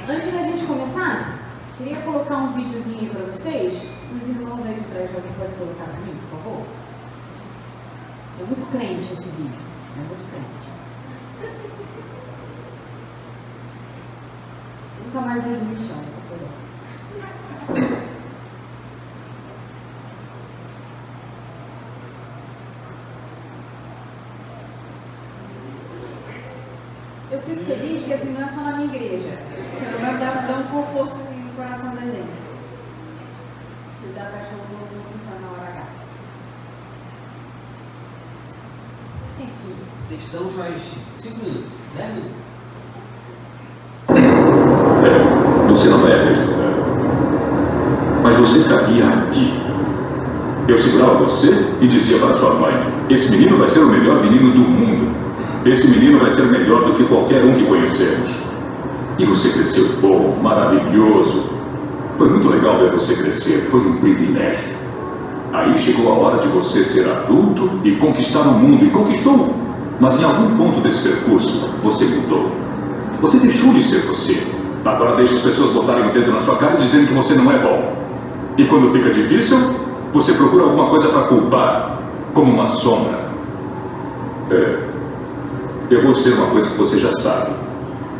Antes da gente começar, queria colocar um videozinho aí para vocês. Os irmãos aí de trás, alguém pode colocar para mim, por favor? É muito crente esse vídeo. É muito crente. Nunca mais dedo no chão, tá por aí. Eu fico feliz que assim não é só na minha igreja. Pelo menos dá um conforto assim, no coração da gente. Que o da cachorro não funciona na hora H. Enfim. Testamos mais 5 minutos, 10 minutos. Você não é mesmo, velho. Mas você cabia aqui. Eu segurava você e dizia para sua mãe: esse menino vai ser o melhor menino do mundo. Esse menino vai ser melhor do que qualquer um que conhecemos. E você cresceu bom, maravilhoso. Foi muito legal ver você crescer, foi um privilégio. Aí chegou a hora de você ser adulto e conquistar o mundo, e conquistou. Mas em algum ponto desse percurso, você mudou. Você deixou de ser você. Agora deixa as pessoas botarem o dedo na sua cara dizendo que você não é bom. E quando fica difícil, você procura alguma coisa para culpar, como uma sombra. Eu vou dizer uma coisa que você já sabe.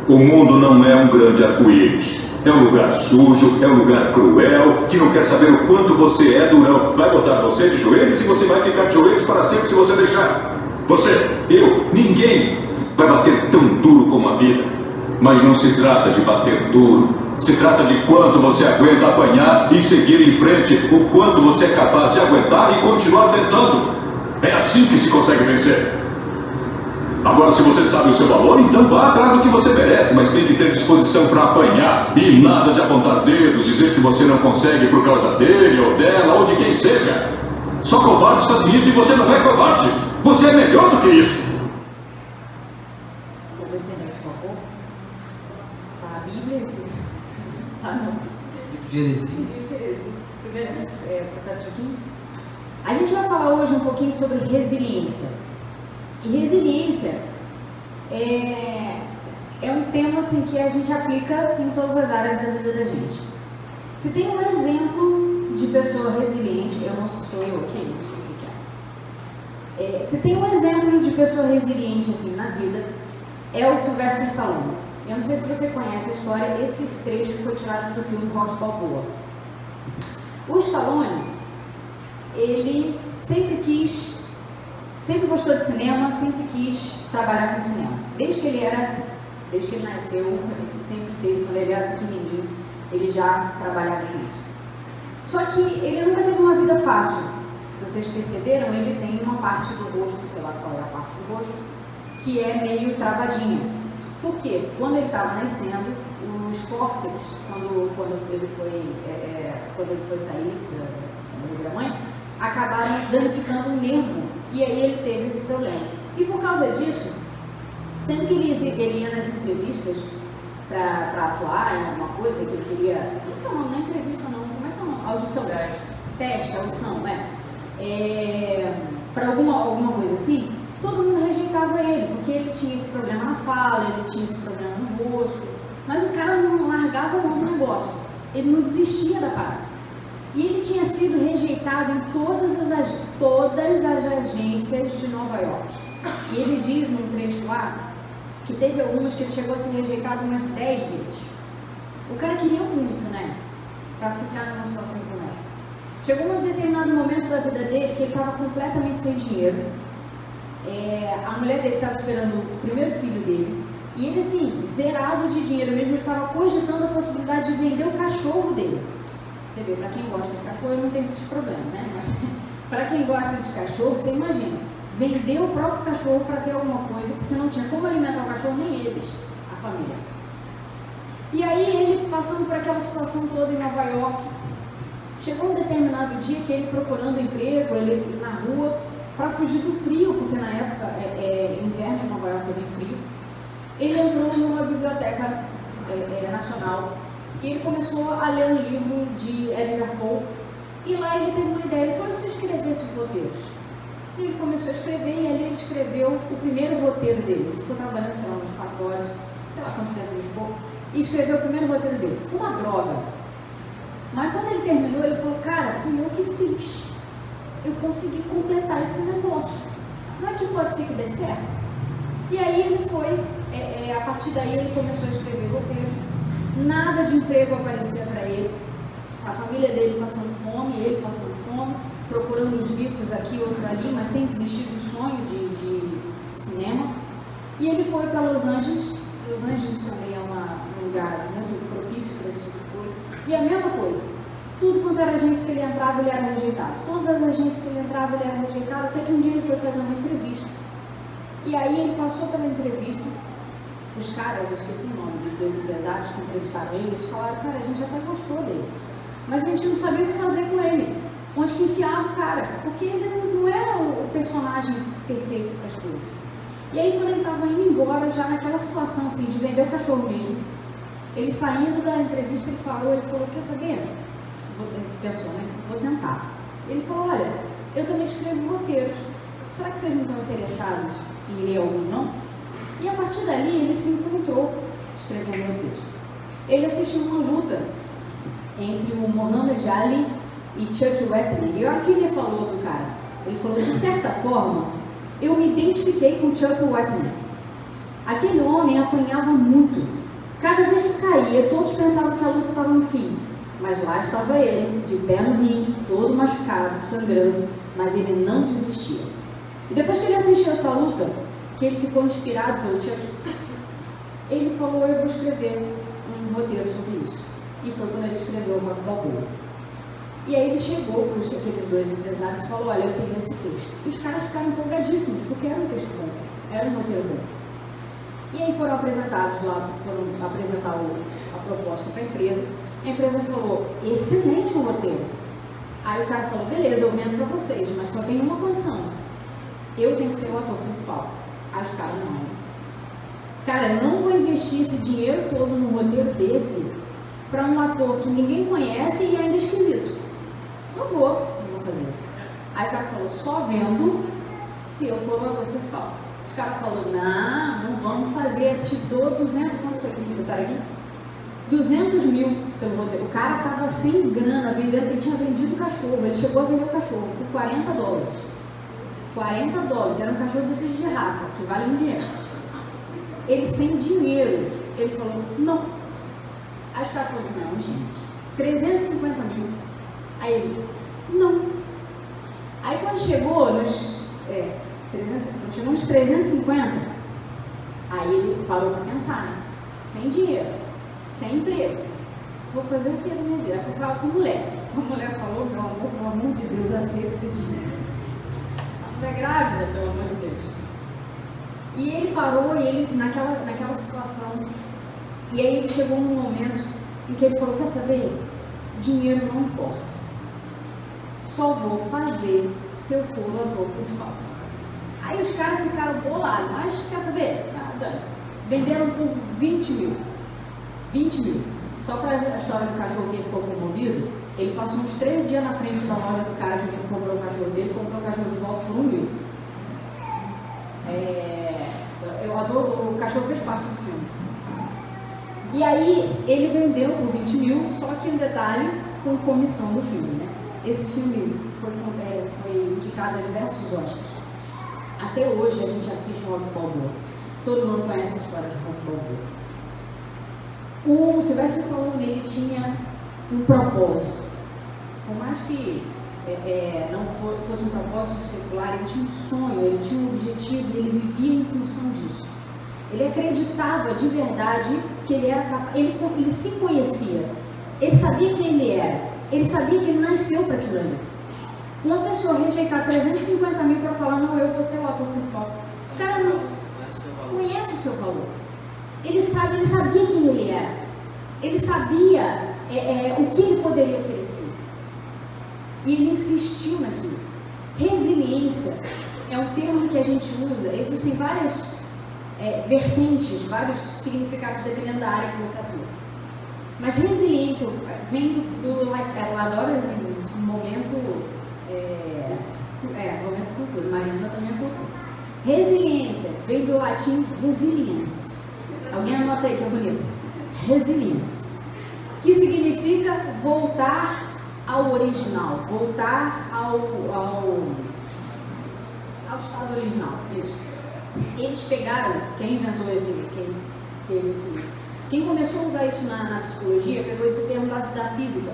O mundo não é um grande arco-íris. É um lugar sujo, é um lugar cruel, que não quer saber o quanto você é durão. Vai botar você de joelhos e você vai ficar de joelhos para sempre se você deixar. Você, eu, ninguém vai bater tão duro como a vida. Mas não se trata de bater duro. Se trata de quanto você aguenta apanhar e seguir em frente. O quanto você é capaz de aguentar e continuar tentando. É assim que se consegue vencer. Agora, se você sabe o seu valor, então vá atrás do que você merece, mas tem que ter disposição para apanhar e nada de apontar dedos, dizer que você não consegue por causa dele ou dela ou de quem seja. Só covardes fazem isso e você não é covarde. Você é melhor do que isso. Vou descer aí, por favor. Tá a Bíblia? Tá não. Jerezinho. Primeiro, profeta Joaquim. A gente vai falar hoje um pouquinho sobre resiliência. E resiliência é um tema assim, que a gente aplica em todas as áreas da vida da gente. Se tem um exemplo de pessoa resiliente, eu não sou eu aqui, não sei o que é. Se tem um exemplo de pessoa resiliente assim na vida, é o Sylvester Stallone. Eu não sei se você conhece a história, esse trecho foi tirado do filme Rocky Balboa. O Stallone, ele sempre gostou de cinema, sempre quis trabalhar com cinema. Desde que ele nasceu, ele sempre teve, quando ele era pequenininho, ele já trabalhava com isso. Só que ele nunca teve uma vida fácil. Se vocês perceberam, ele tem uma parte do rosto, sei lá qual é a parte do rosto, que é meio travadinha. Por quê? Quando ele estava nascendo, os fórceps, quando ele foi sair da mãe, acabaram danificando o nervo. E aí ele teve esse problema. E por causa disso, sempre que ele ia nas entrevistas para atuar em alguma coisa que ele queria... Não é entrevista não, como é que é o nome? Audição. Teste, audição, para alguma coisa assim, todo mundo rejeitava ele, porque ele tinha esse problema na fala, ele tinha esse problema no rosto, mas o cara não largava a mão do negócio, ele não desistia da parada. E ele tinha sido rejeitado em todas as agências de Nova York. E ele diz num trecho lá que teve algumas que ele chegou a ser rejeitado umas 10 vezes. O cara queria muito, né? Pra ficar numa situação como essa. Chegou num determinado momento da vida dele que ele estava completamente sem dinheiro. A mulher dele estava esperando o primeiro filho dele. E ele, assim, zerado de dinheiro mesmo, ele estava cogitando a possibilidade de vender o cachorro dele. Você vê, para quem gosta de cachorro, não tem esses problemas, né? Mas para quem gosta de cachorro, você imagina, vender o próprio cachorro para ter alguma coisa, porque não tinha como alimentar o cachorro, nem eles, a família. E aí ele, passando por aquela situação toda em Nova York, chegou um determinado dia que ele procurando emprego, ele na rua, para fugir do frio, porque na época, inverno em Nova York é bem frio, ele entrou numa biblioteca nacional. E ele começou a ler um livro de Edgar Poe, e lá ele teve uma ideia, ele falou: se eu escrevesse os roteiros. E ele começou a escrever, e ali ele escreveu o primeiro roteiro dele. Ele ficou trabalhando, sei lá, umas 4 horas, sei lá quanto tempo ele ficou, e escreveu o primeiro roteiro dele. Ficou uma droga. Mas quando ele terminou, ele falou, cara, fui eu que fiz. Eu consegui completar esse negócio. Não é que pode ser que dê certo? E aí ele foi, a partir daí ele começou a escrever roteiros. Nada de emprego aparecia para ele. A família dele passando fome, ele passando fome, procurando os bicos aqui, outro ali, mas sem desistir do sonho de cinema. E ele foi para Los Angeles. Los Angeles também é um lugar muito propício para esse tipo de coisa. E a mesma coisa, tudo quanto era agência que ele entrava, ele era rejeitado. Todas as agências que ele entrava, ele era rejeitado, até que um dia ele foi fazer uma entrevista. E aí ele passou pela entrevista, os caras, eu esqueci o nome dos dois empresários que entrevistaram ele, eles falaram, cara, a gente até gostou dele, mas a gente não sabia o que fazer com ele, onde que enfiava o cara, porque ele não era o personagem perfeito para as coisas. E aí quando ele estava indo embora, já naquela situação assim, de vender o cachorro mesmo, ele saindo da entrevista, ele parou, ele falou, quer saber? Ele pensou, né? Vou tentar. Ele falou, olha, eu também escrevo roteiros, será que vocês não estão interessados em ler algum, não? E a partir dali ele se encontrou escrevendo roteiros. Ele assistiu uma luta entre o Muhammad Ali e Chuck Wepner. E olha o que ele falou do cara. Ele falou, de certa forma, eu me identifiquei com Chuck Wepner. Aquele homem apanhava muito. Cada vez que caía, todos pensavam que a luta estava no fim. Mas lá estava ele, de pé no ringue, todo machucado, sangrando, mas ele não desistia. E depois que ele assistiu essa luta, que ele ficou inspirado pelo Chuck, ele falou, eu vou escrever um roteiro sobre isso. E foi quando ele escreveu o Rock Balboa. E aí ele chegou para aqueles dois empresários e falou, olha, eu tenho esse texto. E os caras ficaram empolgadíssimos, porque era um texto bom, era um roteiro bom. E aí foram apresentados lá, foram apresentar a proposta para a empresa falou, excelente o roteiro. Aí o cara falou, beleza, eu vendo para vocês, mas só tem uma condição, eu tenho que ser o ator principal. Aí os caras, não. Cara, eu não vou investir esse dinheiro todo num roteiro desse para um ator que ninguém conhece e ainda é esquisito. Não vou fazer isso. Aí o cara falou, só vendo se eu for o ator principal. Os caras falaram, não vamos fazer, te dou 200, quanto foi que me botaram aqui? 200 mil pelo roteiro. O cara tava sem grana, ele tinha vendido o cachorro, ele chegou a vender o cachorro por $40. $40, era um cachorro desses de raça, que vale um dinheiro. Ele sem dinheiro, ele falou, não. Aí os caras falaram, não, gente, 350 mil. Aí ele, não. Aí quando chegou nos 350, aí ele parou para pensar, né? Sem dinheiro, sem emprego. Vou fazer o que na minha vida? Aí foi falar com a mulher. A mulher falou, meu amor, pelo amor de Deus, aceita esse dinheiro. A mulher grávida, pelo amor de Deus. E ele parou, e ele naquela situação, e aí ele chegou num momento em que ele falou, quer saber? Dinheiro não importa. Só vou fazer se eu for o ator principal. Aí os caras ficaram bolados, mas quer saber? Dane-se. Venderam por 20 mil. 20 mil. Só para a história do cachorro que ele ficou comovido, ele passou uns 3 dias na frente da loja do cara que comprou o cachorro dele, comprou o cachorro de volta por 1 mil. O cachorro fez parte do filme. E aí ele vendeu por 20 mil, só que um detalhe, com comissão do filme, né? Esse filme foi indicado a diversos Oscars. Até hoje a gente assiste o Rock Balboa. Todo mundo conhece a história de Rock Balboa. O Sylvester Stallone, ele tinha um propósito. Por mais que não fosse um propósito secular, ele tinha um sonho, ele tinha um objetivo e ele vivia em função disso. Ele acreditava de verdade que ele era capaz, ele se conhecia, ele sabia quem ele era, ele sabia que ele nasceu para aquilo ali. Uma pessoa rejeitar 350 mil para falar, não, eu vou ser o ator principal. O cara não conhece o seu valor. Ele sabia quem ele era. Ele sabia o que ele poderia oferecer. E ele insistiu naquilo. Resiliência é um termo que a gente usa. Existem várias vertentes, vários significados dependendo da área que você atua. Mas resiliência vem do latim. Eu adoro o momento cultura. Mariana também é cultura. Resiliência vem do latim resilience. Alguém anota aí que é bonito. resilience, que significa voltar ao original, voltar ao estado original, isso. Eles pegaram, quem começou a usar isso na psicologia, pegou esse termo da física,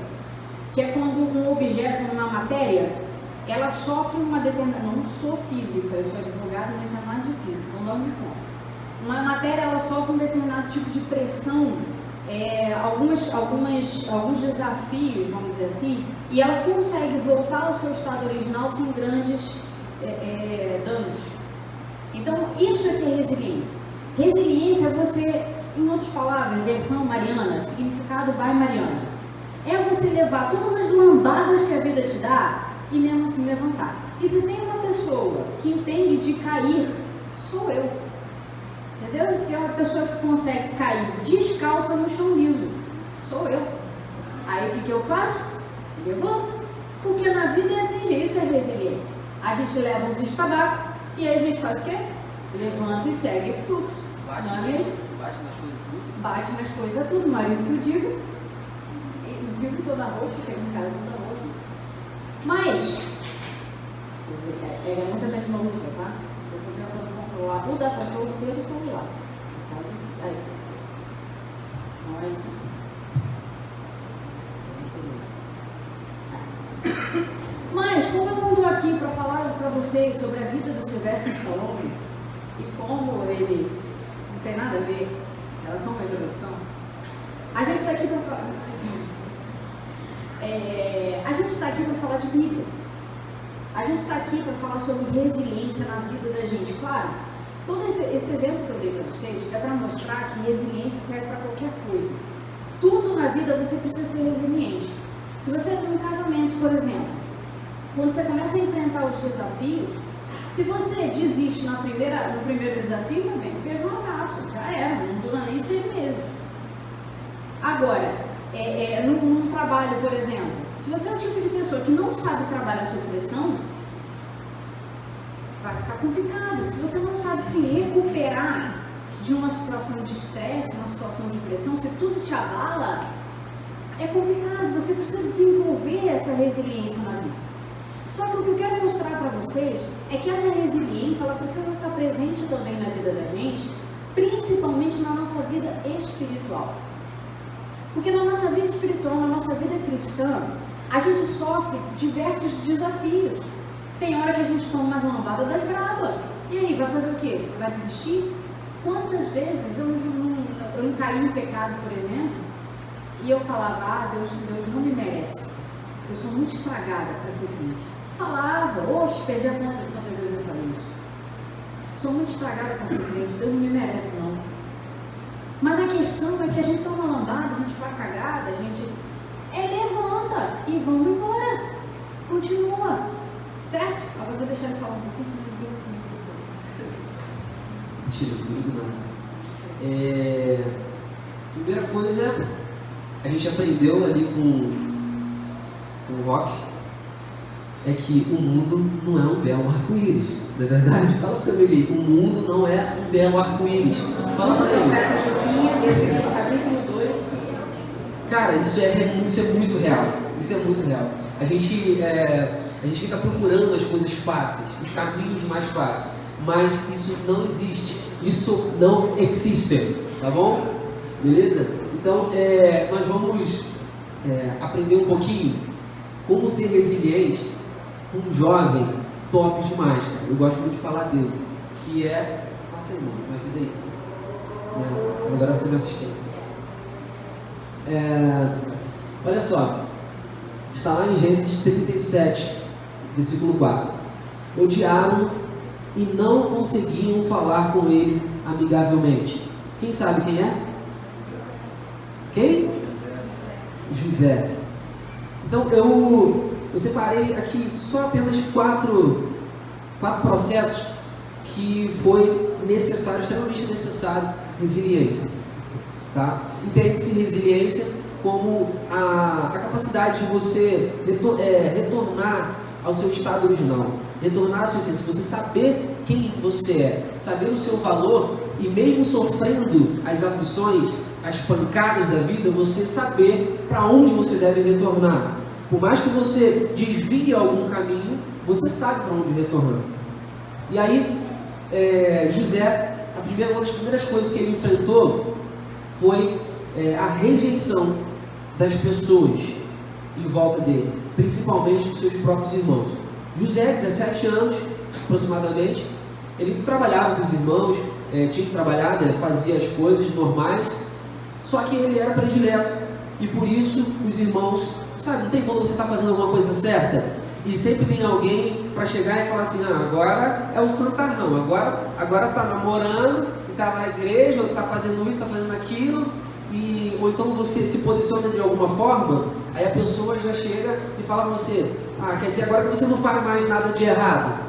que é quando um objeto, uma matéria, ela sofre uma determinada... Não sou física, eu sou advogada, não entendo nada de física, então dá um desconto. Uma matéria, ela sofre um determinado tipo de pressão, alguns desafios, vamos dizer assim, e ela consegue voltar ao seu estado original sem grandes danos. Então, isso é que é resiliência. Resiliência é você, em outras palavras, versão Mariana, significado by Mariana, é você levar todas as lambadas que a vida te dá e mesmo assim levantar. E se tem uma pessoa que entende de cair, sou eu. Entendeu? Tem uma pessoa que consegue cair descalça no chão liso, sou eu. Aí o que eu faço? Levanto. Porque na vida é assim, isso é resiliência. A gente leva uns estabacos e aí a gente faz o quê? Levanta e segue o fluxo. Não é mesmo? Bate nas coisas tudo. Bate nas coisas tudo, marido que eu digo. Vivo toda roxa, chego em casa toda roxa. Mas, é muita tecnologia, tá? Eu estou tentando controlar o datashow pelo celular. Aí. Não é assim. Mas, como eu não estou aqui para falar para vocês sobre a vida do Sylvester Stallone e como ele não tem nada a ver em relação a uma introdução, a gente está aqui para falar. A gente está aqui para falar de Bíblia. A gente está aqui para falar sobre resiliência na vida da gente. Claro, todo esse exemplo que eu dei para vocês é para mostrar que resiliência serve para qualquer coisa. Tudo na vida você precisa ser resiliente. Se você tem um casamento, por exemplo, quando você começa a enfrentar os desafios, se você desiste no primeiro desafio, meu bem, beijo, um abraço, já era, não dura nem 6 meses. Agora, num trabalho, por exemplo, se você é o tipo de pessoa que não sabe trabalhar sob pressão, vai ficar complicado. Se você não sabe se recuperar de uma situação de estresse, uma situação de pressão, se tudo te abala, é complicado. Você precisa desenvolver essa resiliência na vida. Só que o que eu quero mostrar para vocês é que essa resiliência, ela precisa estar presente também na vida da gente, principalmente na nossa vida espiritual. Porque na nossa vida espiritual, na nossa vida cristã, a gente sofre diversos desafios. Tem hora que a gente toma uma lambada das brabas. E aí, vai fazer o quê? Vai desistir? Quantas vezes eu não caí em pecado, por exemplo, e eu falava, Deus não me merece. Eu sou muito estragada para ser crente. Falava, perdi a conta de quantas vezes eu falei isso. Sou muito estragada para ser crente, Deus não me merece não. Mas a questão é que a gente toma lambada, a gente faz cagada, a gente levanta e vamos embora. Continua. Certo? Agora eu vou deixar ele falar um pouquinho, senão ele briga comigo. Mentira, não. Primeira coisa, a gente aprendeu ali com o Rock, é que o mundo não é um belo arco-íris. Não é verdade? Fala pro seu amigo aí, o mundo não é um belo arco-íris. Fala pra ele. Capítulo 2. Cara, isso é muito real. Isso é muito real. A gente fica procurando as coisas fáceis, os caminhos mais fáceis, mas isso não existe. Isso não existe, tá bom? Beleza? Então, nós vamos aprender um pouquinho como ser resiliente com um jovem top demais, cara. Eu gosto muito de falar dele, que é... Passa aí, mano, me ajuda aí. Agora você me assiste. Olha só, está lá em Gênesis 37, versículo 4. Odiaram e não conseguiam falar com ele amigavelmente. Quem sabe quem é? Quem? José. Então eu separei aqui só apenas quatro processos que foi necessário, extremamente necessário, resiliência. Tá? Entende-se resiliência como a capacidade de você retornar ao seu estado original, retornar à sua essência, você saber quem você é, saber o seu valor e mesmo sofrendo as aflições, as pancadas da vida, você saber para onde você deve retornar. Por mais que você desvie algum caminho, você sabe para onde retornar. E aí, José, uma das primeiras coisas que ele enfrentou foi a rejeição das pessoas em volta dele, principalmente dos seus próprios irmãos. José, 17 anos aproximadamente, ele trabalhava com os irmãos, tinha que trabalhar, né, fazia as coisas normais, só que ele era predileto, e por isso os irmãos, sabe, não tem quando você está fazendo alguma coisa certa, e sempre tem alguém para chegar e falar assim, agora é o santarrão, agora está namorando, está na igreja, ou está fazendo isso, está fazendo aquilo, ou então você se posiciona de alguma forma, aí a pessoa já chega e fala para você, quer dizer agora que você não faz mais nada de errado,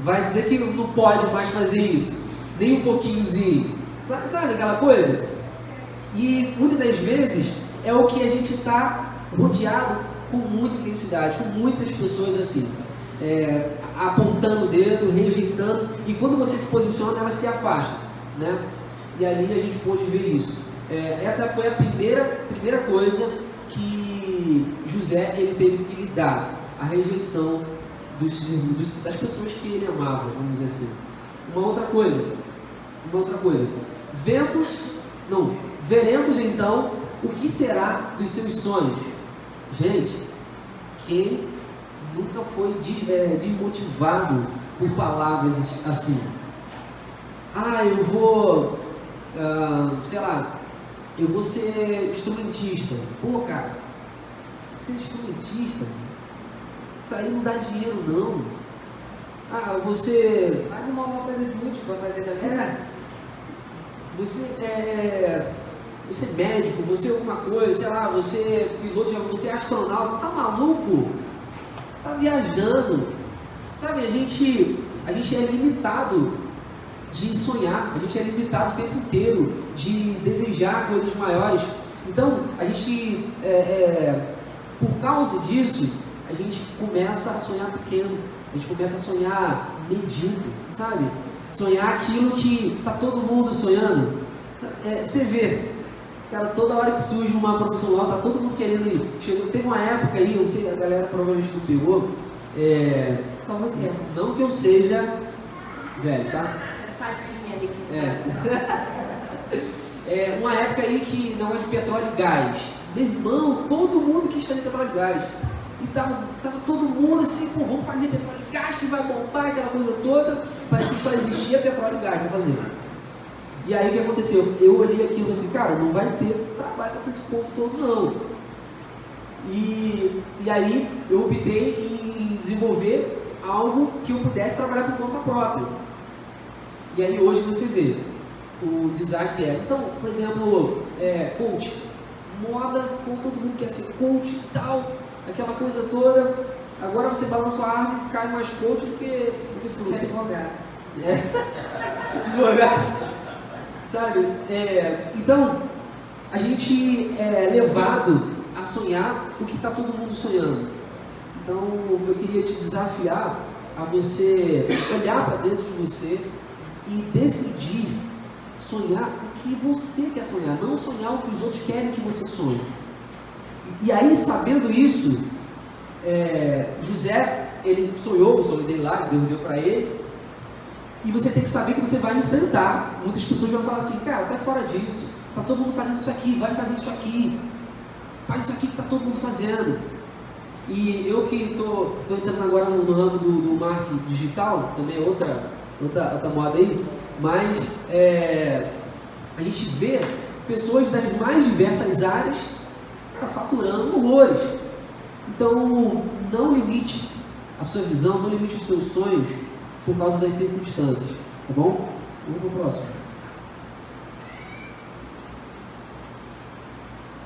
vai dizer que não pode mais fazer isso, nem um pouquinhozinho, sabe aquela coisa? E muitas das vezes é o que a gente está rodeado com muita intensidade, com muitas pessoas assim, apontando o dedo, rejeitando, e quando você se posiciona, elas se afastam, né? E ali a gente pôde ver isso. Essa foi a primeira coisa que José ele teve que lidar, a rejeição das pessoas que ele amava, vamos dizer assim. Uma outra coisa, veremos então o que será dos seus sonhos. Gente, quem nunca foi desmotivado por palavras assim? Eu vou, eu vou ser instrumentista. Pô, cara, ser instrumentista, isso aí não dá dinheiro não. Você vai arrumar alguma coisa de útil para fazer da vida? Você é médico, você é alguma coisa, sei lá, você é piloto, você é astronauta, você está maluco? Você está viajando. Sabe, a gente é limitado de sonhar, a gente é limitado o tempo inteiro de desejar coisas maiores. Então, a gente, por causa disso, a gente começa a sonhar pequeno, a gente começa a sonhar medíocre, sabe? Sonhar aquilo que está todo mundo sonhando. Você vê, cara, toda hora que surge uma profissão nova, está todo mundo querendo ir. Teve uma época aí, eu sei, a galera provavelmente não pegou. Só você. Não que eu seja velho, tá? Fatinha ali que uma época aí que negócio de petróleo e gás. Meu irmão, todo mundo quis fazer petróleo e gás. E tava todo mundo assim, vamos fazer petróleo e gás que vai bombar, aquela coisa toda. Parecia que só existia petróleo e gás para fazer. E aí o que aconteceu? Eu olhei aquilo e falei assim, cara, não vai ter trabalho para esse povo todo não. E aí eu optei em desenvolver algo que eu pudesse trabalhar por conta própria. E aí hoje você vê o desastre Então, por exemplo, coach, moda, todo mundo quer ser coach e tal, aquela coisa toda. Agora você balança a árvore e cai mais coach do que fruta. Advogado. Advogado. Sabe? Então, a gente é levado a sonhar o que está todo mundo sonhando. Então, eu queria te desafiar a você olhar para dentro de você e decidir sonhar o que você quer sonhar, não sonhar o que os outros querem que você sonhe. E aí, sabendo isso, José, ele sonhou o sonho dele lá, Deus deu para ele, e você tem que saber que você vai enfrentar. Muitas pessoas vão falar assim, cara, sai fora disso, está todo mundo fazendo isso aqui, vai fazer isso aqui, faz isso aqui que está todo mundo fazendo. E eu que estou entrando agora no ramo do marketing digital, também é outra moda aí, mas a gente vê pessoas das mais diversas áreas faturando horrores. Então, não limite a sua visão, não limite os seus sonhos por causa das circunstâncias, tá bom? Vamos para o próximo.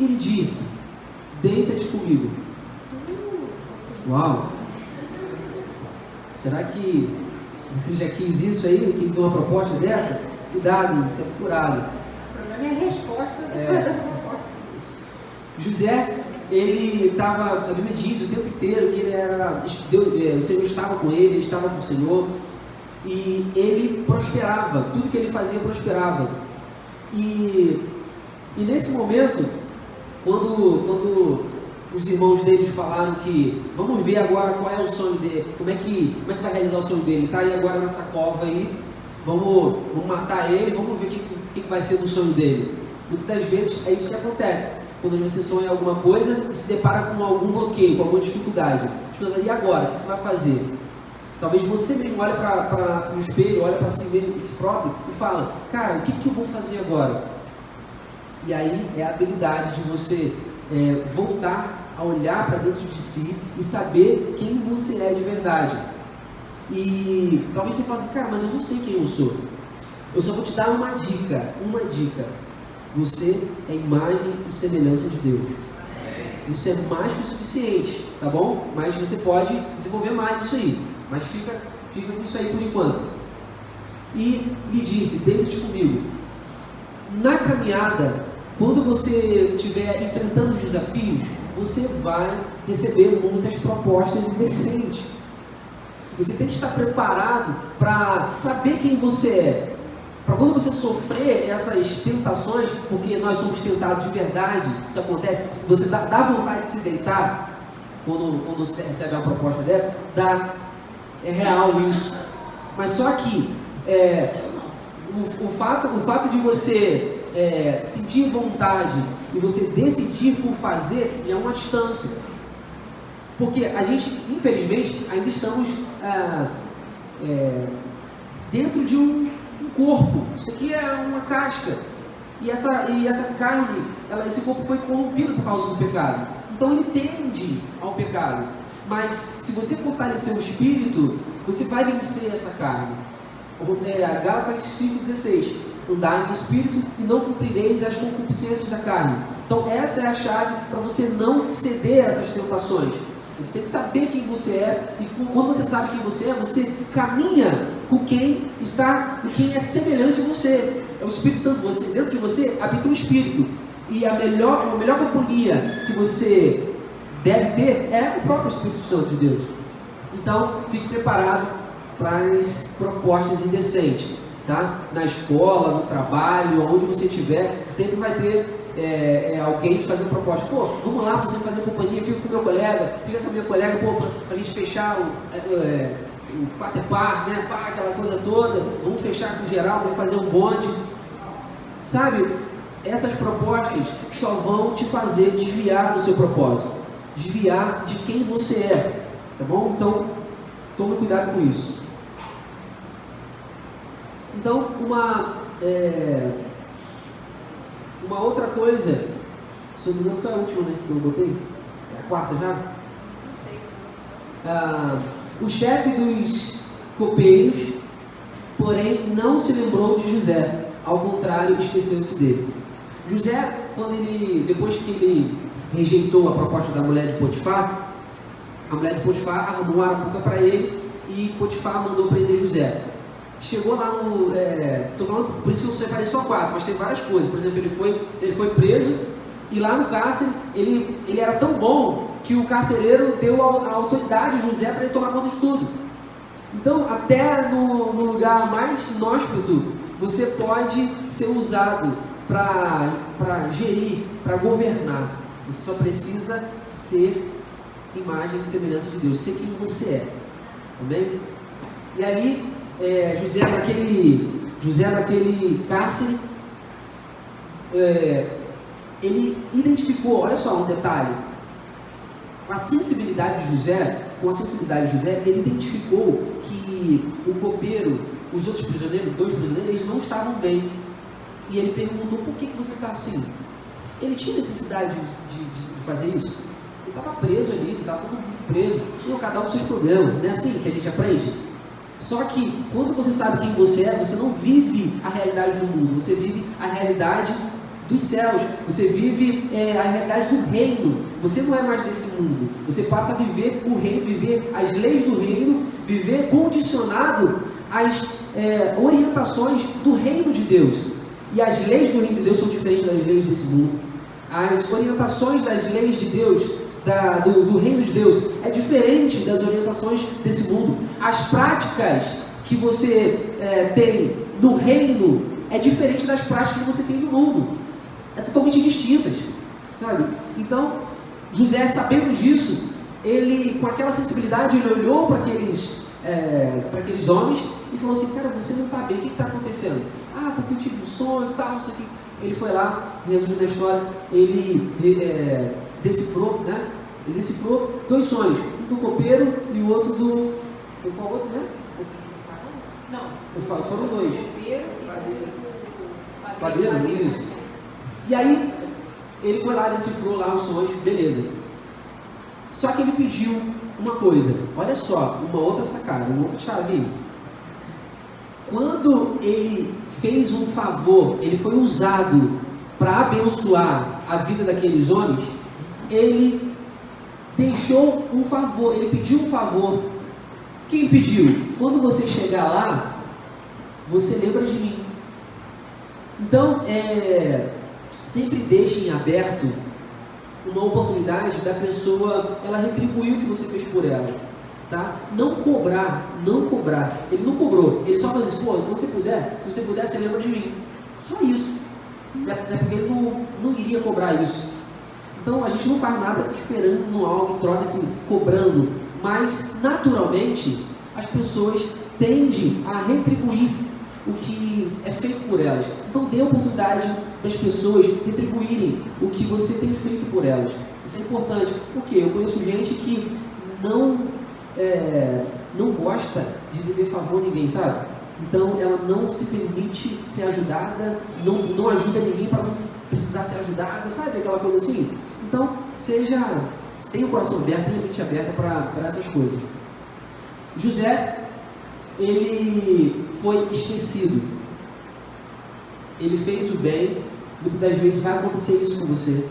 Ele disse, deita-te comigo. Uau! Será que você já quis isso aí? Quis uma proposta dessa? Cuidado, isso é furado. O problema é a resposta depois da proposta. José, ele estava, a Bíblia diz o tempo inteiro que ele era, o Senhor estava com ele estava com o Senhor, e ele prosperava, tudo que ele fazia prosperava. E E nesse momento, quando os irmãos deles falaram que vamos ver agora qual é o sonho dele, como é que vai realizar o sonho dele, tá aí agora nessa cova aí, vamos matar ele, vamos ver o que vai ser do sonho dele. Muitas das vezes é isso que acontece, quando você sonha alguma coisa e se depara com algum bloqueio, com alguma dificuldade. As pessoas, e agora? O que você vai fazer? Talvez você mesmo olhe para o espelho, olhe para si mesmo, si próprio e fala, cara, o que eu vou fazer agora? E aí é a habilidade de você voltar a olhar para dentro de si e saber quem você é de verdade. E talvez você fale assim, cara, mas eu não sei quem eu sou. Eu só vou te dar uma dica. Você é imagem e semelhança de Deus. Isso é mais que o suficiente, tá bom? Mas você pode desenvolver mais isso aí. Mas fica com isso aí por enquanto. E lhe disse, deite comigo. Na caminhada, quando você estiver enfrentando os desafios, você vai receber muitas propostas indecentes. Você tem que estar preparado para saber quem você é. Para quando você sofrer essas tentações, porque nós somos tentados de verdade, isso acontece, você dá vontade de se deitar, quando você recebe uma proposta dessa, é real isso. Mas só que o fato de você sentir vontade e você decidir por fazer é uma distância. Porque a gente, infelizmente, ainda estamos dentro de um corpo. Isso aqui é uma casca. E essa carne, esse corpo foi corrompido por causa do pecado. Então ele tende ao pecado. Mas se você fortalecer o espírito, você vai vencer essa carne. Gálatas 5,16. Andai no espírito e não cumprireis as concupiscências da carne. Então essa é a chave para você não ceder a essas tentações. Você tem que saber quem você é, e quando você sabe quem você é, você caminha com quem é semelhante a você. É o Espírito Santo. Dentro de você habita um Espírito. E a melhor companhia que você deve ter é o próprio Espírito Santo de Deus. Então, fique preparado para as propostas indecentes. Tá? Na escola, no trabalho, onde você estiver, sempre vai ter alguém te fazendo proposta. Pô, vamos lá, você fazer companhia, fica com a minha colega, pô, pra gente fechar o par, né? Pá, aquela coisa toda, vamos fechar com geral, vamos fazer um bonde. Sabe, essas propostas só vão te fazer desviar do seu propósito, desviar de quem você é, tá bom? Então, tome cuidado com isso. Então, uma outra coisa, se eu não me engano foi a última, né, que eu botei, é a quarta já? Não sei. O chefe dos copeiros, porém, não se lembrou de José, ao contrário, esqueceu-se dele. José, depois que ele rejeitou a proposta da mulher de Potifar, a mulher de Potifar arrumou a arapuca para ele e Potifar mandou prender José. Chegou lá estou falando, por isso que eu separei só 4, mas tem várias coisas. Por exemplo, ele foi preso e lá no cárcere ele era tão bom que o carcereiro deu a autoridade a José para ele tomar conta de tudo. Então, até no lugar mais inóspito, você pode ser usado para gerir, para governar. Você só precisa ser imagem e semelhança de Deus, ser quem você é. Amém? E ali, José naquele cárcere, ele identificou, olha só um detalhe, com a sensibilidade de José, ele identificou que o copeiro, os outros prisioneiros, 2 prisioneiros, eles não estavam bem. E ele perguntou, por que você está assim? Ele tinha necessidade de fazer isso? Ele estava preso ali, estava todo mundo preso. Não, cada um com seus problemas, não é assim que a gente aprende? Só que, quando você sabe quem você é, você não vive a realidade do mundo, você vive a realidade dos céus, você vive a realidade do reino. Você não é mais desse mundo, você passa a viver o reino, viver as leis do reino, viver condicionado às orientações do reino de Deus. E as leis do reino de Deus são diferentes das leis desse mundo. As orientações das leis de Deus, do reino de Deus, é diferente das orientações desse mundo. As práticas que você tem no reino é diferente das práticas que você tem no mundo. totalmente distintas, sabe? Então, José, sabendo disso, ele, com aquela sensibilidade, ele olhou para aqueles homens e falou assim: cara, você não está bem, o que está acontecendo? Ah, porque eu tive um sonho e tal, isso aqui. Ele foi lá, resumindo a história, ele decifrou, né? Ele decifrou 2 sonhos, um do copeiro e o outro do... Qual outro, né? Não. Foram 2. Copeiro e Padeiro, isso. E aí, ele foi lá, decifrou lá os sonhos, beleza. Só que ele pediu uma coisa, olha só, uma outra sacada, uma outra chave. Quando ele fez um favor, ele foi usado para abençoar a vida daqueles homens, ele deixou um favor, ele pediu um favor. O que ele pediu? Quando você chegar lá, você lembra de mim. Então, sempre deixe em aberto uma oportunidade da pessoa, ela retribuir o que você fez por ela, tá? Não cobrar. Ele não cobrou, ele só falou assim: pô, se você puder, você lembra de mim. Só isso. Não é porque ele não iria cobrar isso. Então a gente não faz nada esperando algo em troca, assim, cobrando. Mas naturalmente as pessoas tendem a retribuir o que é feito por elas. Então dê a oportunidade das pessoas retribuírem o que você tem feito por elas. Isso é importante, porque eu conheço gente que não gosta de dever favor a ninguém, sabe? Então ela não se permite ser ajudada, não ajuda ninguém para não precisar ser ajudada, sabe? Aquela coisa assim. Então tenha o coração aberto, tenha a mente aberta para essas coisas. José, ele foi esquecido. Ele fez o bem. Muitas das vezes vai acontecer isso com você.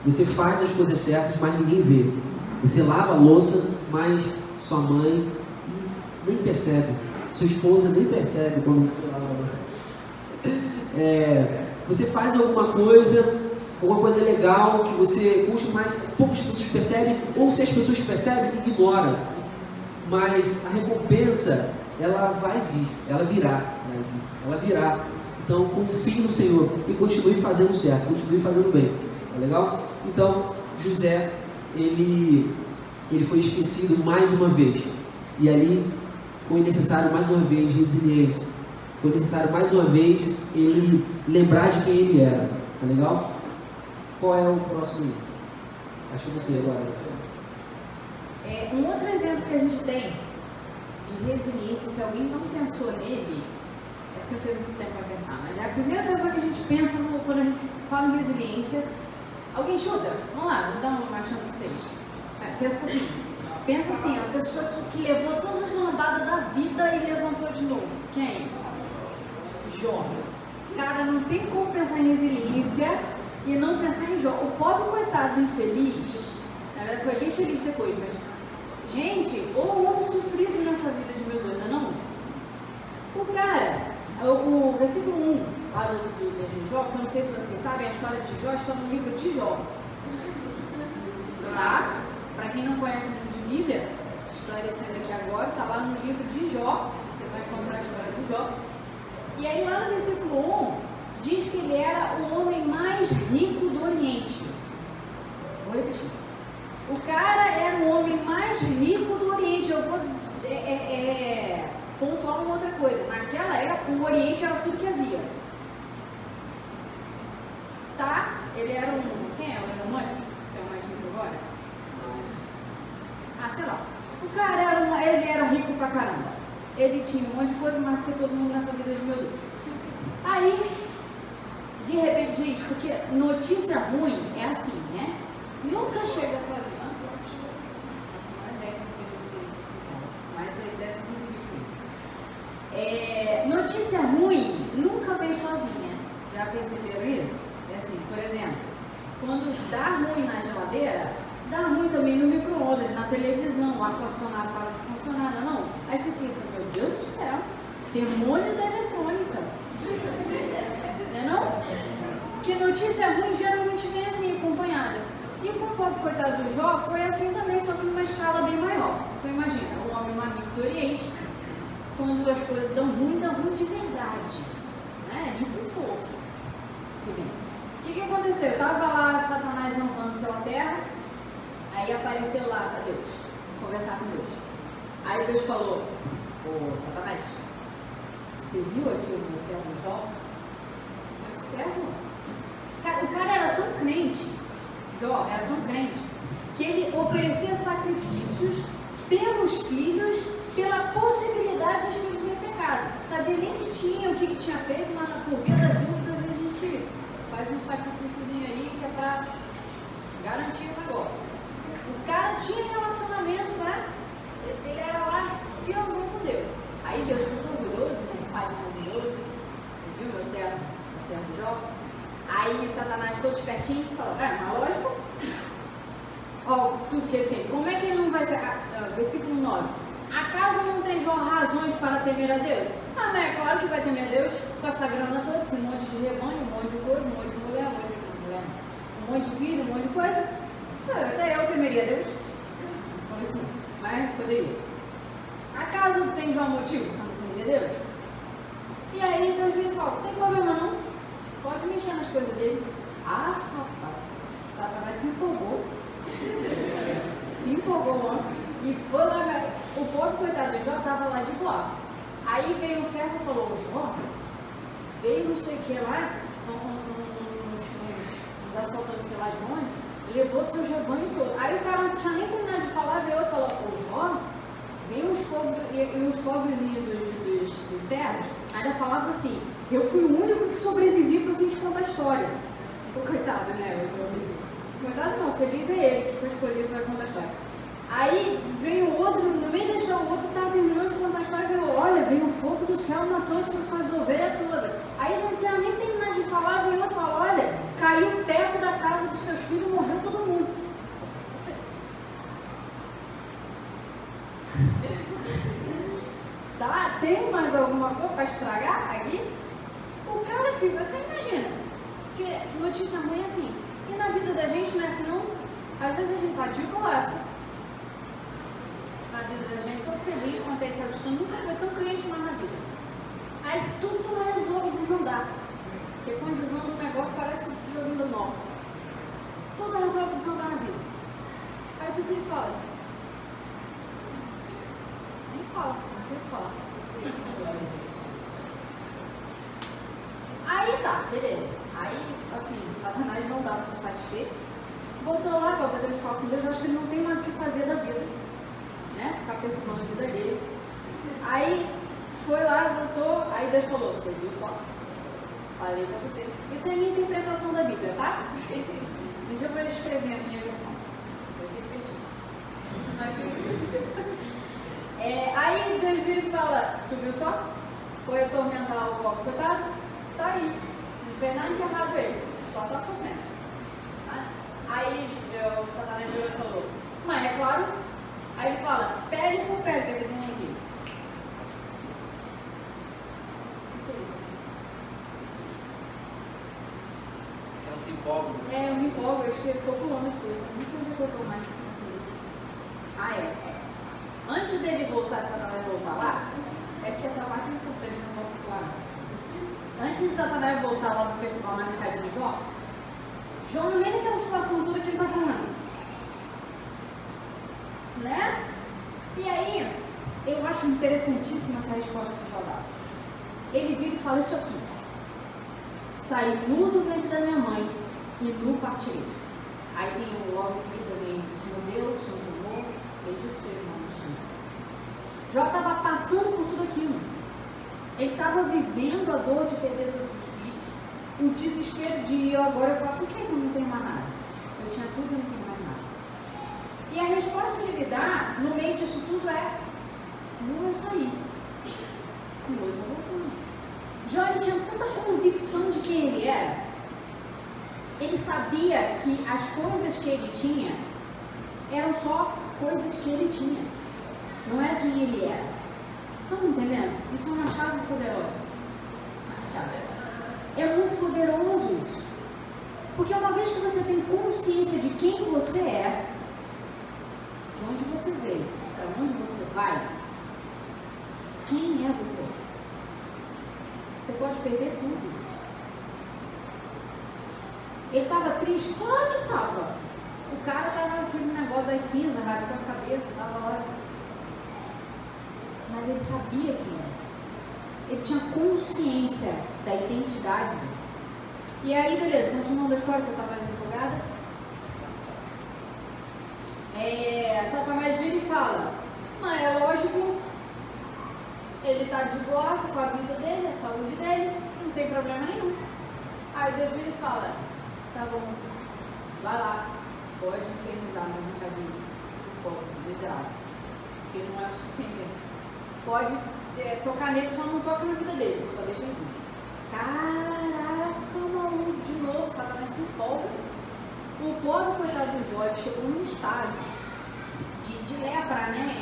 Você faz as coisas certas, mas ninguém vê. Você lava a louça, mas sua mãe nem percebe. Sua esposa nem percebe quando você lava a louça. Você faz alguma coisa legal que você curte, mas poucas pessoas percebem, ou se as pessoas percebem, ignora. Mas a recompensa, ela vai vir, ela virá. Então confie no Senhor e continue fazendo certo, continue fazendo bem, tá legal? Então José, ele foi esquecido mais uma vez, e ali foi necessário mais uma vez resiliência, foi necessário mais uma vez ele lembrar de quem ele era, tá legal? Qual é o próximo? Acho que você agora. Um outro exemplo que a gente tem de resiliência, se alguém não pensou nele, é porque eu tenho muito tempo para pensar, mas é a primeira pessoa que a gente pensa quando a gente fala em resiliência. Alguém chuta? Vamos lá, vou dar uma chance para vocês. Pensa um pouquinho. Pensa assim, a pessoa que levou todas as lambadas da vida e levantou de novo. Quem? Jó. Cara, não tem como pensar em resiliência e não pensar em Jó. O pobre coitado infeliz, na verdade foi bem feliz depois, mas gente, o homem sofrido nessa vida de meu Deus, não é não? O cara, o versículo 1 lá de Jó, que eu não sei se vocês sabem, a história de Jó está no livro de Jó. Tá? Para quem não conhece o livro de Bíblia, esclarecendo aqui agora, está lá no livro de Jó, você vai encontrar a história de Jó. E aí lá no versículo 1, diz que ele era o homem mais rico do Oriente. Vou repetir. O cara era o homem mais rico do Oriente. Eu vou pontuar uma outra coisa. Naquela época, o Oriente era tudo que havia. Tá? Ele era quem é? O Elon Musk? Que é o mais rico agora? Sei lá. O cara ele era rico pra caramba. Ele tinha um monte de coisa, mais do que todo mundo nessa vida de meu Deus. Aí, de repente, gente, porque notícia ruim é assim, né? Nunca chega a fazer. Mas ele deve ser muito rico. Notícia ruim nunca vem sozinha. Já perceberam isso? É assim, por exemplo, quando dá ruim na geladeira, dá ruim também no micro-ondas, na televisão, o ar-condicionado para de funcionar, não? Aí você fica, meu Deus do céu, demônio da eletrônica. Não é não? Porque notícia ruim geralmente vem assim, acompanhada. E com o pobre coitado do Jó foi assim também, só que numa escala bem maior. Então imagina, o homem mais rico do Oriente, quando as coisas dão ruim de verdade. Né? De com força. O que aconteceu? Eu estava lá, Satanás zanzando pela terra, aí apareceu lá para Deus, conversar com Deus. Aí Deus falou: ô Satanás, você viu aqui o meu servo Jó? Meu servo? O cara era tão crente, Jó era tão crente, que ele oferecia sacrifícios pelos filhos, pela possibilidade dos filhos terem pecado. Não sabia nem se tinha, o que tinha feito, mas por via das dúvidas a gente faz um sacrifíciozinho aí que é para garantir o negócio. O cara tinha relacionamento, né? Ele era lá fielzão com Deus. Aí Deus todo orgulhoso, né? Pai orgulhoso. Você viu meu servo Jó? Aí Satanás todo espertinho falou: mas lógico. Ó, tudo que ele tem. Como é que ele não vai ser? Versículo 9. Acaso não tem Jó razões para temer a Deus? Ah, mas é claro que vai temer a Deus com essa grana toda, esse monte de rebanho, um monte de coisa, um monte de mulher, um monte de filho, um monte de coisa. Até eu temeria a Deus. Falei assim, mas poderia. Acaso tem Jó motivos para não temer a Deus? E aí Deus vira e fala: não tem problema não, pode mexer nas coisas dele. Ah, rapaz, Satanás se empolgou. Se empolgou, mano. E foi lá, o pobre coitado do Jó estava lá de boassa. Aí veio um servo e falou: Jó, veio não sei o que lá, uns assaltantes sei lá de onde, levou seu rebanho todo. Aí o cara não tinha nem terminado de falar, veio outro e falou: ô Jó, veio uns fogos, e os fogozinhos dos servos, ainda falava assim: eu fui o único que sobrevivi para vir te contar a história. O coitado, né? Coitado não, feliz é ele que foi escolhido para contar a história. Aí veio o outro, no meio da história, o outro estava terminando de contar a história, veio: olha, veio o fogo do céu, matou suas ovelhas todas. Aí não tinha nem terminado de falar, veio outro e falou: olha, caiu o teto da casa dos seus filhos, morreu todo mundo. Tá? Tem mais alguma coisa para estragar aqui? O cara fica, você imagina, porque notícia ruim é assim, e na vida da gente não é assim não? Às vezes a gente tá de boa. Na vida da gente, tô feliz com a terceira, eu nunca fui tão crente mais na vida. Aí tudo resolve desandar. Porque quando desanda o negócio parece um joguinho do nó. Tudo resolve desandar na vida. Aí tu vira e fala: nem fala, não quero falar. Aí tá, beleza. Aí, assim, Satanás não dá por satisfeito. Voltou lá para bater os papos com Deus, eu acho que ele não tem mais o que fazer da vida. Né? Ficar perturbando a vida dele. Aí foi lá, voltou, aí Deus falou: você viu só? Falei pra você. Isso é a minha interpretação da Bíblia, tá? Um dia eu vou escrever a minha versão. Vai ser perdido. Aí Deus vira e fala: tu viu só? Foi atormentar o pobre coitado? Tá aí. Não fez nada de errado ele, só tá sofrendo. Tá? Aí o Satanás virou e falou: mas é claro. Aí ele fala: pele por pele, que ele vem aqui. Ela se empolga. Eu me empolgo, eu acho que eu tô pulando as coisas. Não sei onde eu tô mais assim. Antes dele voltar, de Satanás voltar lá, é porque essa parte é importante, não posso pular. Antes de Satanás voltar lá para perturbar mais a casa de Jó, Jó não é daquela situação toda que ele tá falando. Né? E aí, eu acho interessantíssima essa resposta que Jó dá. Ele vira e fala isso aqui: saí nu do ventre da minha mãe e nu partirei. Aí tem logo em seguida vem: o Senhor deu, o Senhor tomou, bendito seja o nome do Senhor. Jó estava passando por tudo aquilo. Ele estava vivendo a dor de perder todos os filhos, o desespero de agora eu faço o quê que eu não tenho mais nada? Eu tinha tudo e não tenho mais nada. E a resposta que ele dá, no meio disso tudo, é: não, eu saí. Com o outro voltando. Jó ele tinha tanta convicção de quem ele era. Ele sabia que as coisas que ele tinha eram só coisas que ele tinha. Não era quem ele era. Estão entendendo? Isso é uma chave poderosa. É muito poderoso isso. Porque uma vez que você tem consciência de quem você é, de onde você veio, para onde você vai, quem é você? Você pode perder tudo. Ele estava triste? Claro que estava. O cara estava naquele negócio das cinzas, rasgando a cabeça, estava lá. Mas ele sabia quem era. Ele tinha consciência da identidade dele. E aí, beleza, continuando a história que eu estava empolgada. Satanás vira e fala, mas é lógico, ele está de boassa com a vida dele, a saúde dele, não tem problema nenhum. Aí Deus vira e fala, tá bom, vai lá, pode infernizar mais um bocadinho o povo miserável, porque não é o suficiente. Pode tocar nele, só não toca na vida dele, só deixa ele vivo. Caraca, maluco, de novo, Satanás se empolga. O pobre coitado do Jó, ele chegou num estágio de lepra, né?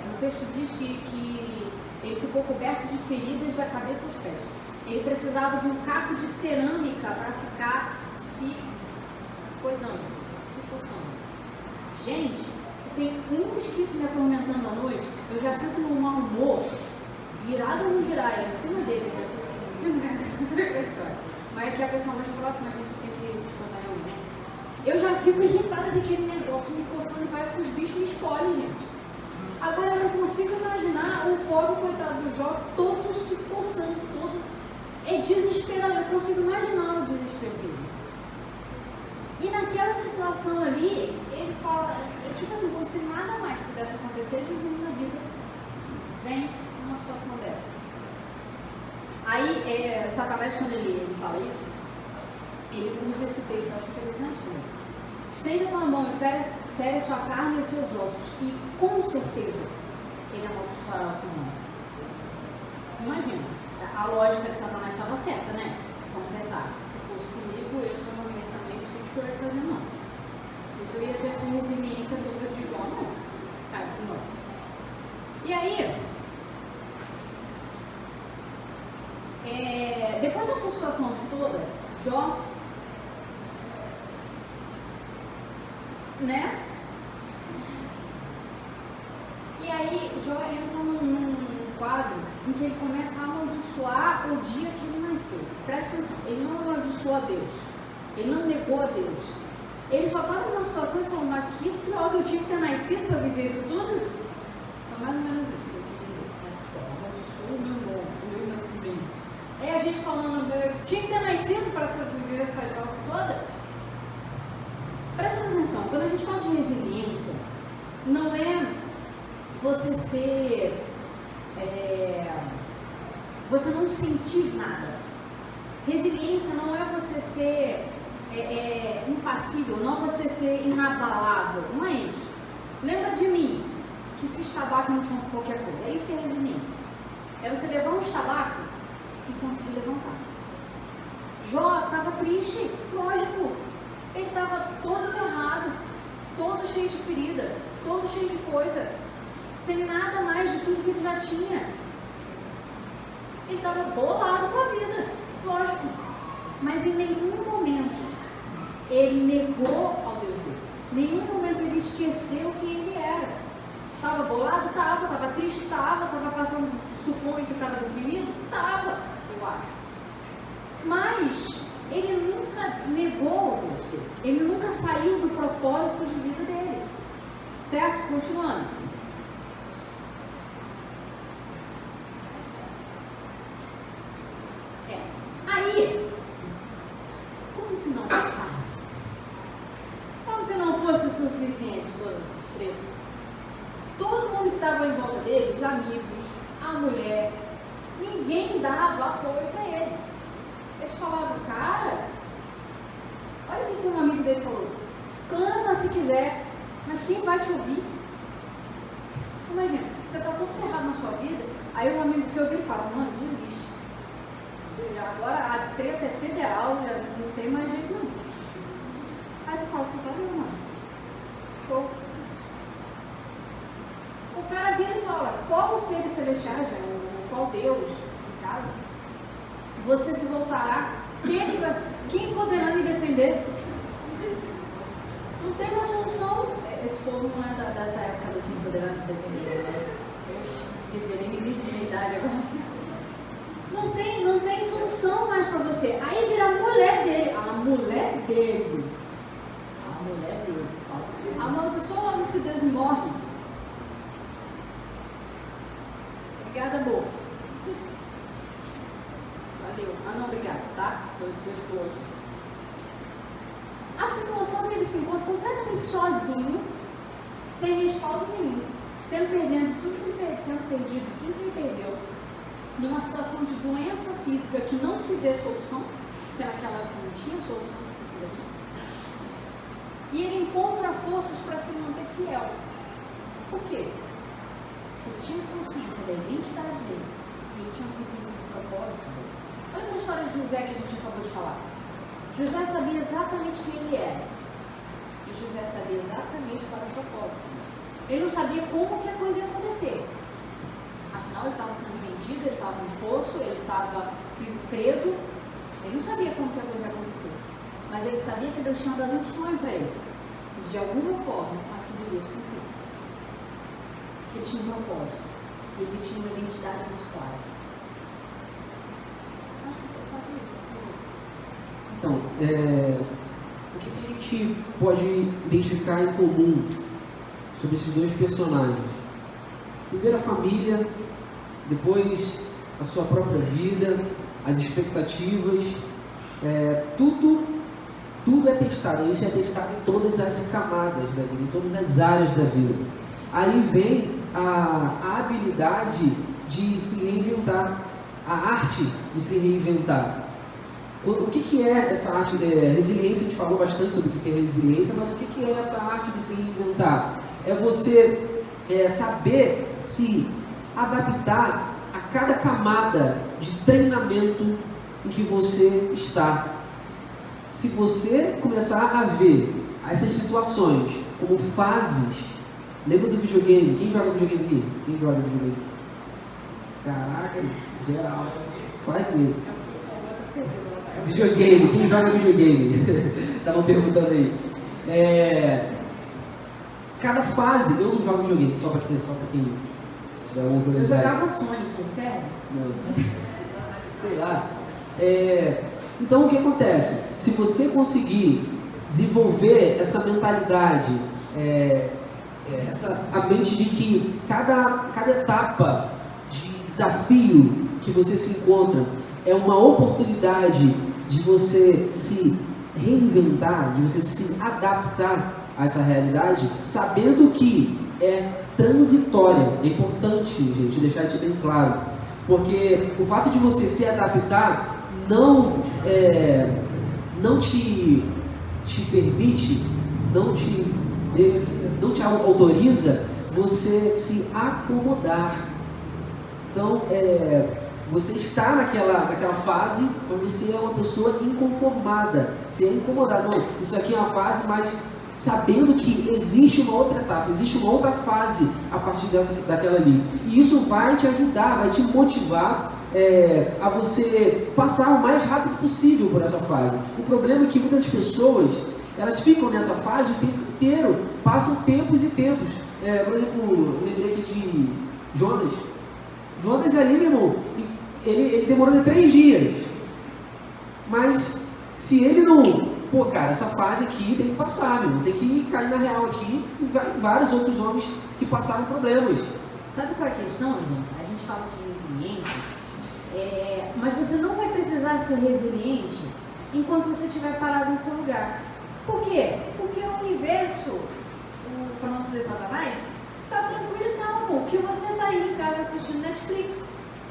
No texto diz que ele ficou coberto de feridas da cabeça aos pés. Ele precisava de um caco de cerâmica para ficar se coisando, se coçando. Gente, se tem um mosquito me atormentando à noite, eu já fico no mau humor, virada no giraia, em cima dele, né? Mas é que a pessoa mais próxima a gente tem que escutar realmente. Eu já fico irritada daquele negócio me coçando e parece que os bichos me escolhem, gente. Agora eu não consigo imaginar o pobre coitado do Jó todo se coçando, todo. É desesperado, eu consigo imaginar o desespero dele. E naquela situação ali, ele fala, tipo assim, como se nada mais pudesse acontecer de ruim na vida, vem uma situação dessa. Aí, Satanás, quando ele fala isso, ele usa esse texto, eu acho interessante também. Estende a tua mão e fere a sua carne e os seus ossos, e com certeza ele amaldiçoará o seu nome. Imagina, a lógica de Satanás estava certa, né? Vamos pensar, se fosse comigo, eu provavelmente também não sei o que eu ia fazer, não. Não sei se eu ia ter essa resiliência toda de Jó, não. Cara, com nós. E aí, depois dessa situação toda, Jó, né? E aí, Jó entra num quadro em que ele começa a amaldiçoar o dia que ele nasceu. Presta atenção, ele não amaldiçoou a Deus, ele não negou a Deus. Ele só estava numa situação e falou, mas que droga, eu tinha que ter nascido para viver isso tudo? Foi mais ou menos isso que eu quis dizer nessa história. Amaldiçoou o meu nome, o meu nascimento. Aí a gente falando, eu tinha que ter nascido para viver essa jossa toda. Presta atenção, quando a gente fala de resiliência, não é você ser, você não sentir nada. Resiliência não é você ser impassível, não é você ser inabalável, não é isso. Lembra de mim, que se estabaca no chão com qualquer coisa, é isso que é resiliência. É você levar um estabaco e conseguir levantar. Jó estava triste, lógico. Ele estava todo ferrado, todo cheio de ferida, todo cheio de coisa, sem nada mais de tudo que ele já tinha. Ele estava bolado com a vida, lógico. Mas em nenhum momento ele negou ao Deus dele. Em nenhum momento ele esqueceu quem ele era. Estava bolado? Estava triste? Estava passando, suponho que estava deprimido? Estava, eu acho. Mas ele nunca negou o Deus dele. Ele nunca saiu do propósito de vida dele. Certo? Continuando. Aí, como se não bastasse? Como se não fosse o suficiente todas essas tretas? Todo mundo que estava em volta dele, os amigos, a mulher, ninguém dava apoio para ele. Eles falavam, cara, olha o que um amigo dele falou, canta se quiser, mas quem vai te ouvir? Imagina, você está todo ferrado na sua vida, aí um amigo seu vem e fala, mano, desiste. Agora a treta é federal, já não tem mais jeito não. Aí tu fala, puta, mano, show. O cara vira e fala, qual os seres celestiais, qual Deus, no caso, você se voltará, quem poderá me defender? Não tem uma solução. Esse povo não é dessa época do quem poderá me defender. Poxa, deveria me minha idade agora. Não tem solução mais para você. Aí vira a mulher dele. A mulher dele. Amaldiçoa logo esse Deus e morre. Obrigada, amor. Valeu. Não, obrigada, tá? Tô esposo. A situação que ele se encontra completamente sozinho, sem respaldo nenhum, tendo perdido tudo que ele perdeu, numa situação de doença física que não se vê solução, porque naquela época não tinha solução, e ele encontra forças para se manter fiel. Por quê? Porque ele tinha consciência da identidade dele, ele tinha consciência do propósito dele. Olha uma história de José que a gente acabou de falar. José sabia exatamente quem ele era, e José sabia exatamente qual era o propósito. Ele não sabia como que a coisa ia acontecer. Afinal, ele estava sendo vendido, ele estava no poço, ele estava preso. Ele não sabia como que a coisa ia acontecer. Mas ele sabia que Deus tinha dado um sonho para ele. E de alguma forma, aquilo ia se cumprir. Ele tinha um propósito. E ele tinha uma identidade muito clara. Acho que eu pode ir. Então, o que a gente pode identificar em comum sobre esses dois personagens? Primeiro a família, depois a sua própria vida, as expectativas, tudo é testado. A gente é testado em todas as camadas da vida, em todas as áreas da vida. Aí vem a habilidade de se reinventar, a arte de se reinventar. O que é essa arte? Resiliência, a gente falou bastante sobre o que é resiliência, mas o que é essa arte de se reinventar? É você saber se adaptar a cada camada de treinamento em que você está. Se você começar a ver essas situações como fases, lembra do videogame? Quem joga videogame aqui? Quem joga videogame? Caraca, geral. Vai ver. Videogame, quem joga videogame? Estavam perguntando aí. Cada fase, eu não jogo videogame, só para quem se tiver alguma curiosidade. Eu jogava Sonic, sério? Não. Sei lá. Então o que acontece? Se você conseguir desenvolver essa mentalidade, a mente de que cada etapa de desafio que você se encontra é uma oportunidade de você se reinventar, de você se adaptar a essa realidade, sabendo que é transitória. É importante, gente, deixar isso bem claro, porque o fato de você se adaptar não te permite, não te autoriza você se acomodar. Então, você está naquela fase, mas você é uma pessoa inconformada, você é incomodado. Não, isso aqui é uma fase, mas sabendo que existe uma outra etapa, existe uma outra fase a partir daquela ali. E isso vai te ajudar, vai te motivar a você passar o mais rápido possível por essa fase. O problema é que muitas pessoas, elas ficam nessa fase o tempo inteiro, passam tempos e tempos. Por exemplo, eu lembrei aqui de Jonas. Jonas ali, meu irmão, ele demorou 3 dias. Mas se ele não... Pô, cara, essa fase aqui tem que passar, meu. Tem que cair na real aqui. E vários outros homens que passaram problemas. Sabe qual é a questão, gente? A gente fala de resiliência, mas você não vai precisar ser resiliente enquanto você estiver parado no seu lugar. Por quê? Porque o universo, para não dizer Satanás, está tranquilo e calmo. Que você está aí em casa assistindo Netflix.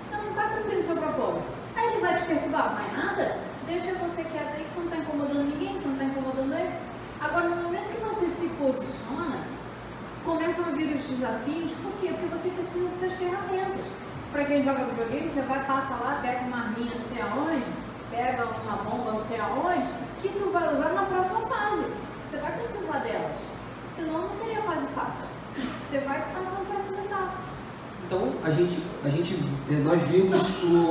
Você não está cumprindo o seu propósito. Aí ele vai te perturbar? Vai nada? Deixa você quieto aí que você não está incomodando ninguém, você não está incomodando ele. Agora, no momento que você se posiciona, começam a vir os desafios. Por quê? Porque você precisa dessas ferramentas. Para quem joga videogame, você vai, passa lá, pega uma arminha não sei aonde, pega uma bomba não sei aonde, que tu vai usar na próxima fase. Você vai precisar delas. Senão não teria fase fácil. Você vai passando por essas etapas. Então, nós vimos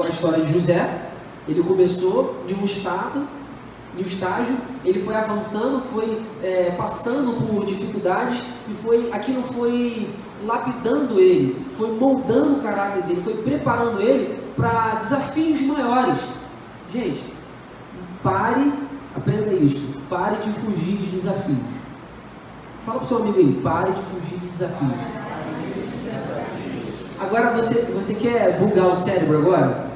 a história de José. Ele começou de um estado em um estágio, ele foi avançando, foi passando por dificuldades e aquilo foi lapidando ele, foi moldando o caráter dele, foi preparando ele para desafios maiores. Gente, aprenda isso, pare de fugir de desafios. Fala para o seu amigo aí, pare de fugir de desafios. Agora você quer bugar o cérebro agora?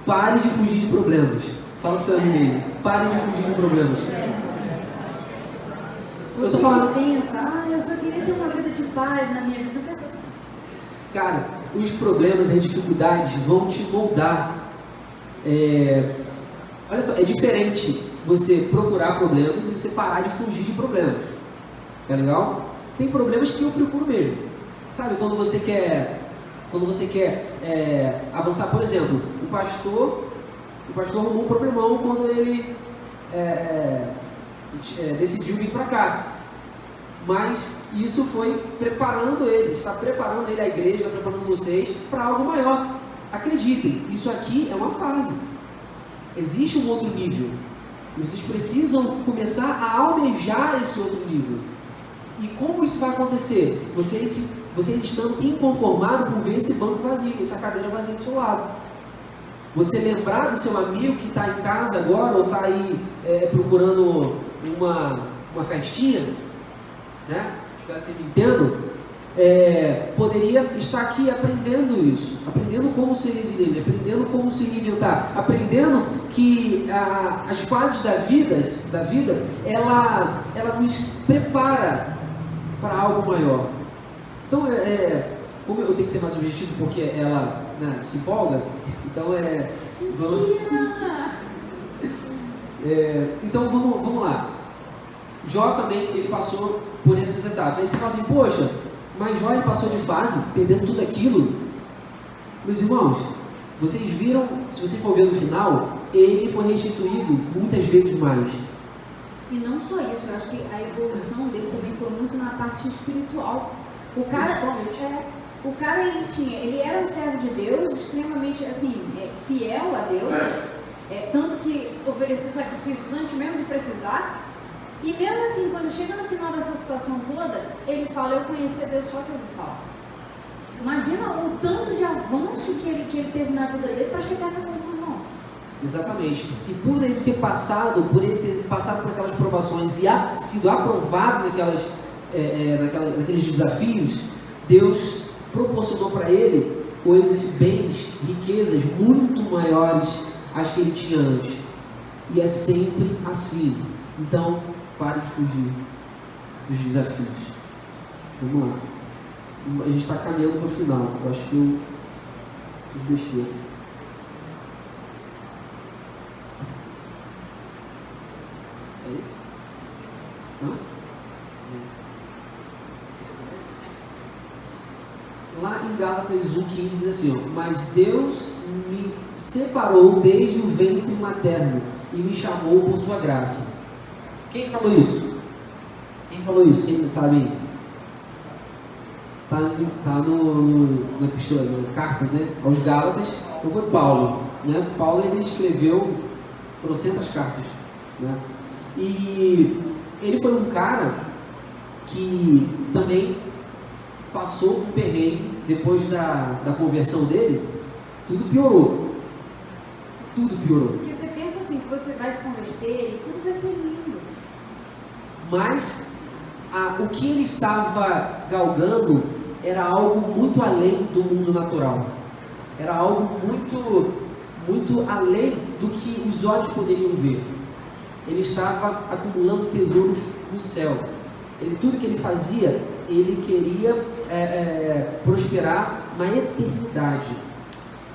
Pare de fugir de problemas. Fala para o seu amigo aí, pare de fugir de problemas. Eu tô falando. Pensa, eu só queria ter uma vida de paz na minha vida. Não pensa assim. Cara, os problemas e as dificuldades vão te moldar. Olha só, é diferente você procurar problemas e você parar de fugir de problemas. Tá legal? Tem problemas que eu procuro mesmo. Sabe, quando você quer avançar, por exemplo, o pastor arrumou um problemão quando ele decidiu vir para cá. Mas isso foi preparando ele, está preparando ele, a igreja está preparando vocês para algo maior. Acreditem, isso aqui é uma fase. Existe um outro nível. E vocês precisam começar a almejar esse outro nível. E como isso vai acontecer? Vocês estando inconformados por ver esse banco vazio, essa cadeira vazia do seu lado. Você lembrar do seu amigo que está em casa agora, ou está aí procurando uma festinha, né? Espero que vocês entendam. Poderia estar aqui aprendendo isso, aprendendo como ser resiliente, aprendendo como se reinventar, aprendendo que as fases da vida ela nos prepara para algo maior. Então, como eu tenho que ser mais objetivo, porque ela se empolga, então então vamos lá. Jó também, ele passou por essas etapas. Aí você fala assim, poxa, mas Jó ele passou de fase, perdendo tudo aquilo. Meus irmãos, vocês viram, se você for ver no final, ele foi restituído muitas vezes mais. E não só isso, eu acho que a evolução dele também foi muito na parte espiritual. O cara ele era um servo de Deus, extremamente assim, fiel a Deus, tanto que ofereceu sacrifícios antes mesmo de precisar. E mesmo assim, quando chega no final dessa situação toda, ele fala, eu conheci a Deus só de ouvir falar. Imagina o tanto de avanço que ele teve na vida dele para chegar a essa conclusão. Exatamente. E por ele ter passado por aquelas provações e sido aprovado naqueles desafios, Deus proporcionou para ele coisas, bens, riquezas muito maiores às que ele tinha antes. E é sempre assim. Então, pare de fugir dos desafios. Vamos lá. A gente está caminhando para o final. Eu acho que eu fiz besteira. É isso? Hã? Lá em Gálatas 1,15 diz assim, ó, mas Deus me separou desde o ventre materno e me chamou por sua graça. Quem falou isso? Quem sabe? Tá na epístola, na carta, né, aos Gálatas, então foi Paulo, né? Paulo ele escreveu trocentas cartas, né? E ele foi um cara que também passou um perrengue depois da conversão dele, tudo piorou. Porque você pensa assim, que você vai se converter e tudo vai ser lindo. Mas o que ele estava galgando era algo muito além do mundo natural. Era algo muito, muito além do que os olhos poderiam ver. Ele estava acumulando tesouros no céu. Tudo que ele fazia, ele queria prosperar na eternidade.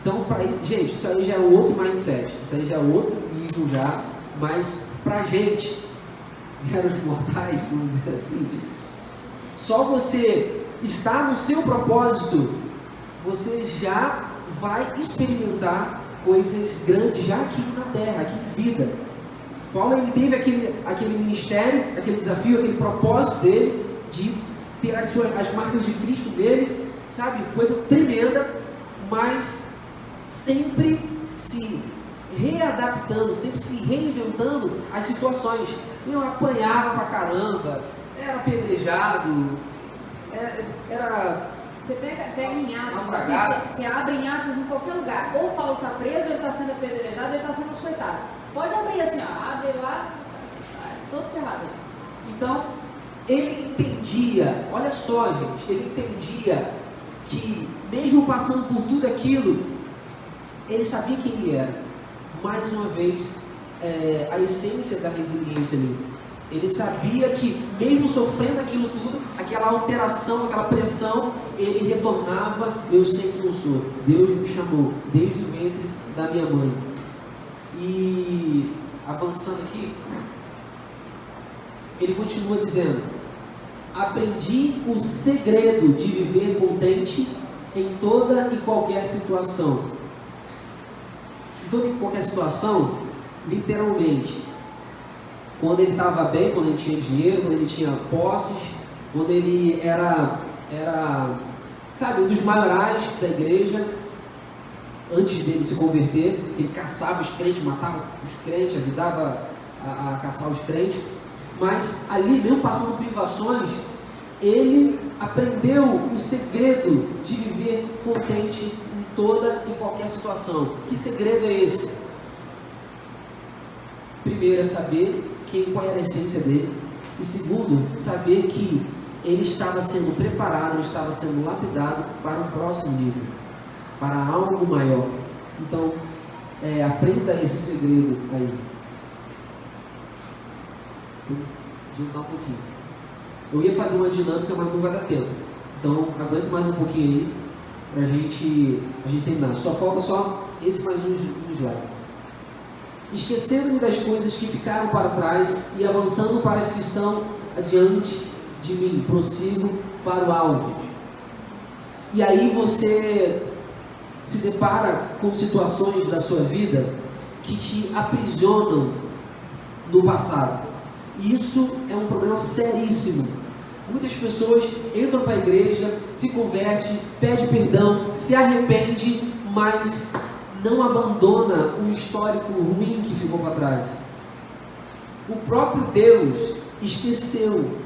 Então, gente, isso aí já é outro mindset, isso aí já é outro nível já, mas pra gente, meros mortais, vamos dizer assim, só você estar no seu propósito, você já vai experimentar coisas grandes já aqui na terra, aqui em vida. Paulo ele teve aquele ministério, aquele desafio, aquele propósito dele de ter as marcas de Cristo nele, sabe, coisa tremenda, mas sempre se readaptando, sempre se reinventando as situações. Eu apanhava pra caramba, era apedrejado, era... Você pega em Atos, Naufragado. você abre em Atos em qualquer lugar. Ou Paulo está preso, ou ele está sendo apedrejado, ou ele está sendo açoitado. Pode abrir assim, ó, abre lá, tá todo ferrado. Então, ele entendia, olha só, gente, ele entendia que, mesmo passando por tudo aquilo, ele sabia quem ele era. Mais uma vez, a essência da resiliência ali. Ele sabia que, mesmo sofrendo aquilo tudo, aquela alteração, aquela pressão, ele retornava: eu sei quem eu sou, Deus me chamou desde o ventre da minha mãe. E avançando aqui, ele continua dizendo: aprendi o segredo de viver contente em toda e qualquer situação. Em toda e qualquer situação, literalmente. Quando ele estava bem, quando ele tinha dinheiro, quando ele tinha posses, quando ele era sabe, um dos maiorais da igreja, antes dele se converter, ele caçava os crentes, matava os crentes, ajudava a caçar os crentes, mas ali mesmo passando privações, ele aprendeu o segredo de viver contente em toda e qualquer situação. Que segredo é esse? Primeiro é saber qual era a essência dele, e segundo, saber que ele estava sendo preparado, ele estava sendo lapidado para um próximo nível, para algo maior. Então, aprenda esse segredo aí. Adiantar um pouquinho. Eu ia fazer uma dinâmica, mas não vai dar tempo. Então, aguenta mais um pouquinho aí para a gente terminar. Só falta só esse mais um slide. Esquecendo-me das coisas que ficaram para trás e avançando para as que estão adiante de mim, prossigo para o alvo. E aí você se depara com situações da sua vida que te aprisionam no passado. E isso é um problema seríssimo. Muitas pessoas entram para a igreja, se convertem, pedem perdão, se arrepende, mas não abandona um histórico ruim que ficou para trás. O próprio Deus esqueceu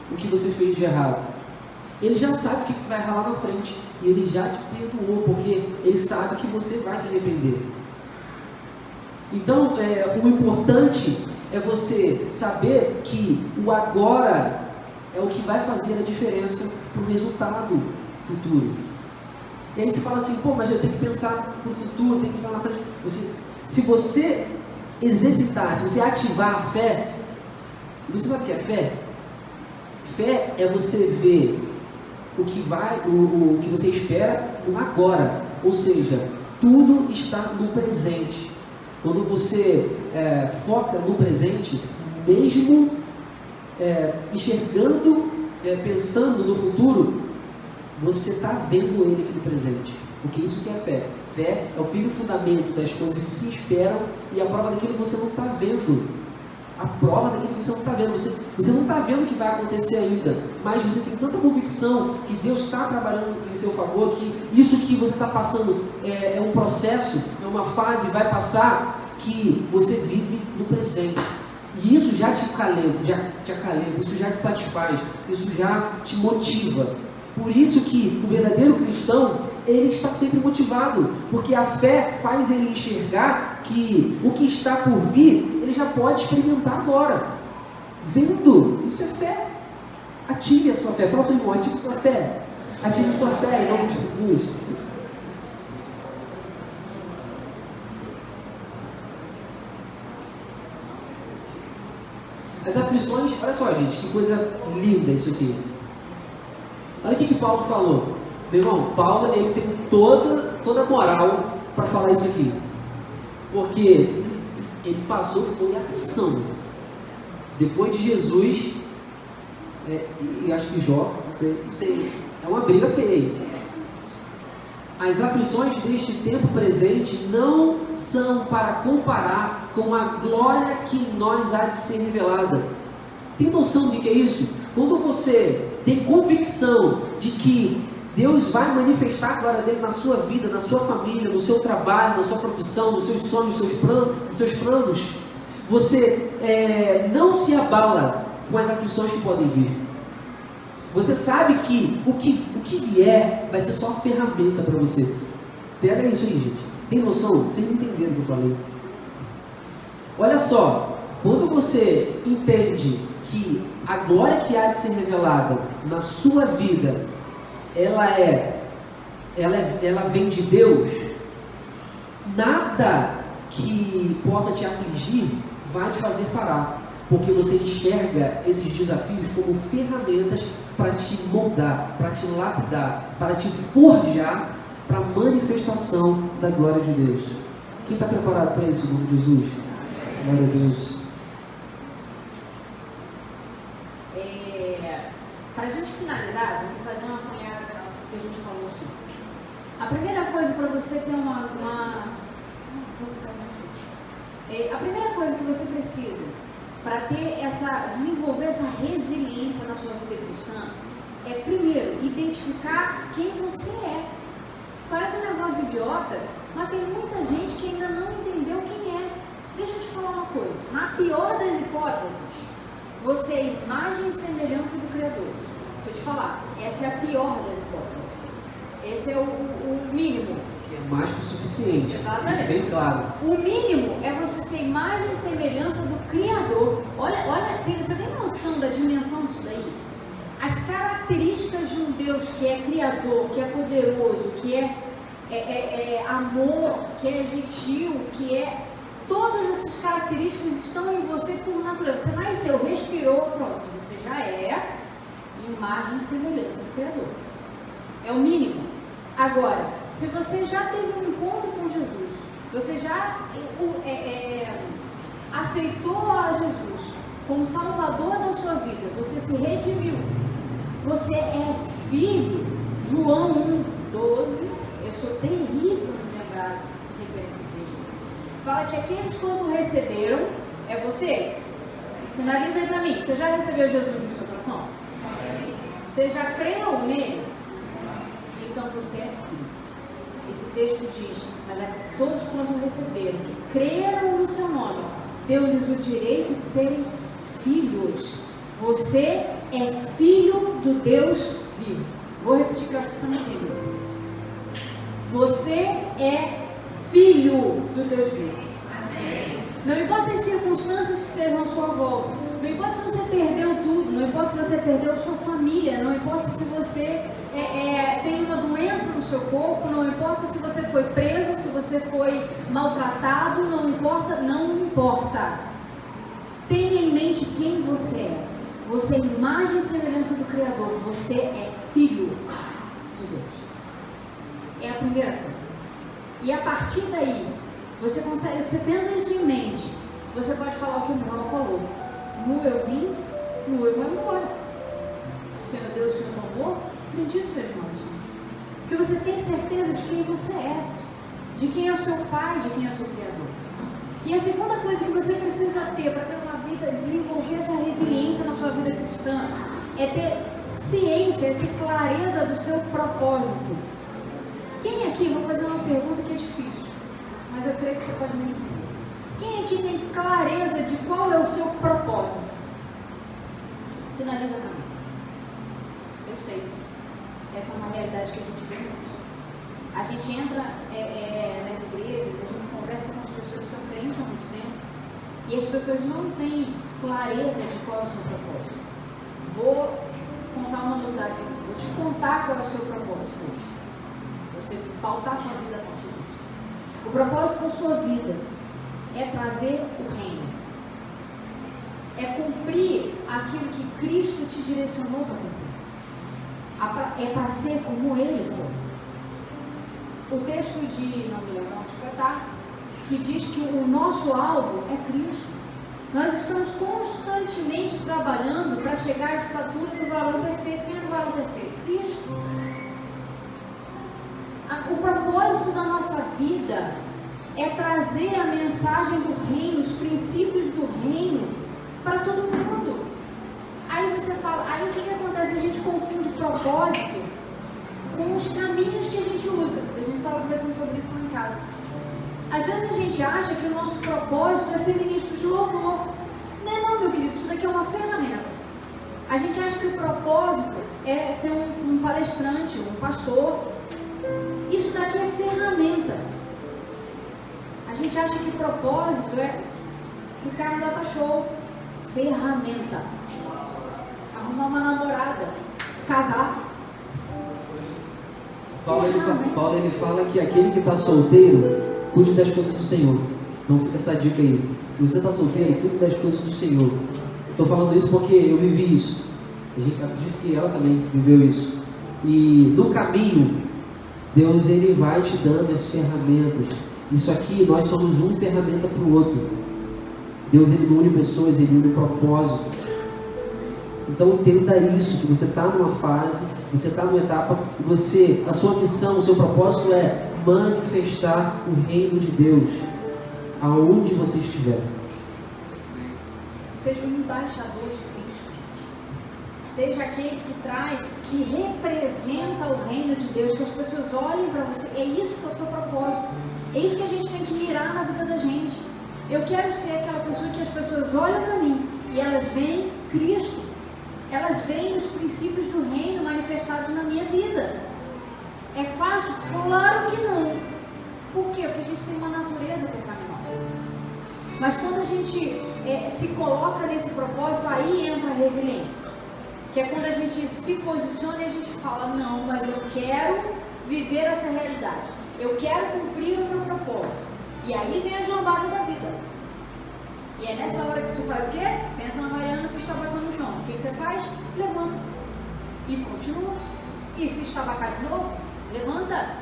o que você fez de errado. Ele já sabe o que você vai errar lá na frente, e Ele já te perdoou, porque Ele sabe que você vai se arrepender. Então, o importante é você saber que o agora é o que vai fazer a diferença para o resultado futuro. E aí você fala assim: pô, mas eu tenho que pensar para o futuro, tenho que pensar na frente. Se você exercitar, se você ativar a fé, você sabe o que é fé? Fé é você ver o que você espera no agora, ou seja, tudo está no presente. Quando você foca no presente, mesmo enxergando, pensando no futuro, você está vendo ele aqui no presente. Porque isso que é fé. Fé é o firme fundamento das coisas que se esperam e a prova daquilo que você não está vendo. A prova daquilo que você não está vendo. Você não está vendo o que vai acontecer ainda, mas você tem tanta convicção que Deus está trabalhando em seu favor, que isso que você está passando é um processo, é uma fase, vai passar, que você vive no presente. E isso já te acalenta, isso já te satisfaz, isso já te motiva. Por isso que o verdadeiro cristão, ele está sempre motivado, porque a fé faz ele enxergar que o que está por vir, ele já pode experimentar agora, vendo. Isso é fé. Ative a sua fé. Fala para o irmão: ative a sua fé. Ative a sua fé em nome de Jesus. As aflições, olha só, gente, que coisa linda isso aqui. Olha o que Paulo falou. Meu irmão, Paulo, ele tem toda a moral para falar isso aqui. Porque ele passou, foi aflição. Depois de Jesus, e acho que Jó, não sei, é uma briga feia. As aflições deste tempo presente não são para comparar com a glória que em nós há de ser revelada. Tem noção de que é isso? Quando você tem convicção de que Deus vai manifestar a glória dele na sua vida, na sua família, no seu trabalho, na sua profissão, nos seus sonhos, nos seus planos. Você não se abala com as aflições que podem vir. Você sabe que o que vier vai ser só ferramenta para você. Pega isso aí, gente. Tem noção? Vocês entenderam o que eu falei? Olha só, quando você entende que a glória que há de ser revelada na sua vida, ela vem de Deus, nada que possa te afligir vai te fazer parar, porque você enxerga esses desafios como ferramentas para te moldar, para te lapidar, para te forjar para a manifestação da glória de Deus. Quem está preparado para isso, em nome de Jesus? Glória a Deus. Para a gente finalizar, vamos fazer uma apanhada do que a gente falou aqui. A primeira coisa para você ter a primeira coisa que você precisa para desenvolver essa resiliência na sua vida cristã é, primeiro, identificar quem você é. Parece um negócio idiota, mas tem muita gente que ainda não entendeu quem é. Deixa eu te falar uma coisa, na pior das hipóteses, você é imagem e semelhança do Criador. Deixa eu te falar, essa é a pior das hipóteses. Esse é o mínimo. Que é mais que o suficiente. Exatamente. Bem claro. O mínimo é você ser imagem e semelhança do Criador. Olha, você tem noção da dimensão disso daí? As características de um Deus que é Criador, que é poderoso, que é amor, que é gentil, que é... Todas essas características estão em você por natureza. Você nasceu, respirou, pronto. Você já é imagem e semelhança do Criador. É o mínimo. Agora, se você já teve um encontro com Jesus, você já aceitou a Jesus como Salvador da sua vida, você se redimiu, você é filho. João 1:12, eu sou terrível em lembrar referência a texto. Fala que aqueles quanto receberam, é você. Sinaliza aí pra mim, você já recebeu Jesus no seu coração? Você já creu nele? Então você é filho. Esse texto diz, mas é todos quanto receberam, que creram no seu nome, deu-lhes o direito de serem filhos. Você é filho do Deus vivo. Vou repetir que eu acho que você não entendeu. Você é filho do Deus vivo. Não importa as circunstâncias que estejam à sua volta, não importa se você perdeu tudo, não importa se você perdeu a sua família, não importa se você tem uma doença no seu corpo, não importa se você foi preso, se você foi maltratado, não importa. Tenha em mente quem você é. Você é imagem e semelhança do Criador, você é filho de Deus. É a primeira coisa. E a partir daí, você tendo isso em mente, você pode falar o que o Paulo falou. Nu eu vim, nu eu vou embora. O Senhor Deus, o Senhor tomou, bendito seja o nome do Senhor. Porque você tem certeza de quem você é, de quem é o seu Pai, de quem é o seu Criador. E a segunda coisa que você precisa ter para ter uma vida, desenvolver essa resiliência na sua vida cristã, é ter ciência, é ter clareza do seu propósito. Quem aqui, vou fazer uma pergunta que é difícil, mas eu creio que você pode me responder. Quem aqui tem clareza de qual é o seu propósito? Sinaliza para mim. Eu sei. Essa é uma realidade que a gente vê muito. A gente entra nas igrejas, a gente conversa com as pessoas que são crentes há muito tempo e as pessoas não têm clareza de qual é o seu propósito. Vou contar uma novidade para você. Vou te contar qual é o seu propósito hoje. Você pautar sua vida a partir disso. O propósito da sua vida é trazer o reino. É cumprir aquilo que Cristo te direcionou para cumprir. É para ser como Ele foi. O texto de, não me lembro onde vai estar, que diz que o nosso alvo é Cristo. Nós estamos constantemente trabalhando para chegar à estatura do varão perfeito. Quem é o varão perfeito? Cristo. O propósito da nossa vida é trazer a mensagem do reino, os princípios do reino para todo mundo. Aí você fala, aí o que acontece? A gente confunde propósito com os caminhos que a gente usa. A gente estava conversando sobre isso lá em casa. Às vezes a gente acha que o nosso propósito é ser ministro de louvor. Não, meu querido, isso daqui é uma ferramenta. A gente acha que o propósito é ser um palestrante, um pastor. Isso daqui é ferramenta. A gente acha que propósito é ficar no data show. Ferramenta. Arrumar uma namorada. Casar. Paulo ele fala que aquele que está solteiro, cuide das coisas do Senhor. Então fica essa dica aí. Se você está solteiro, cuide das coisas do Senhor. Estou falando isso porque eu vivi isso. Acredito que ela também viveu isso. E no caminho, Deus ele vai te dando as ferramentas. Isso aqui, nós somos uma ferramenta para o outro. Deus ele não une pessoas, ele une propósito. Então entenda isso, que você está numa fase, você está numa etapa, a sua missão, o seu propósito é manifestar o reino de Deus aonde você estiver. Seja um embaixador de Cristo, gente. Seja aquele que traz, que representa o reino de Deus, que as pessoas olhem para você. É isso que é o seu propósito. É isso que a gente tem que mirar na vida da gente. Eu quero ser aquela pessoa que as pessoas olham para mim e elas veem Cristo. Elas veem os princípios do reino manifestados na minha vida. É fácil? Claro que não. Por quê? Porque a gente tem uma natureza pecaminosa. Mas quando a gente se coloca nesse propósito, aí entra a resiliência. Que é quando a gente se posiciona e a gente fala, não, mas eu quero viver essa realidade. Eu quero cumprir o meu propósito. E aí vem a lambada da vida. E é nessa hora que tu faz o quê? Pensa na Mariana se estabacando no chão. O que você faz? Levanta. E continua. E se estabacar de novo? Levanta.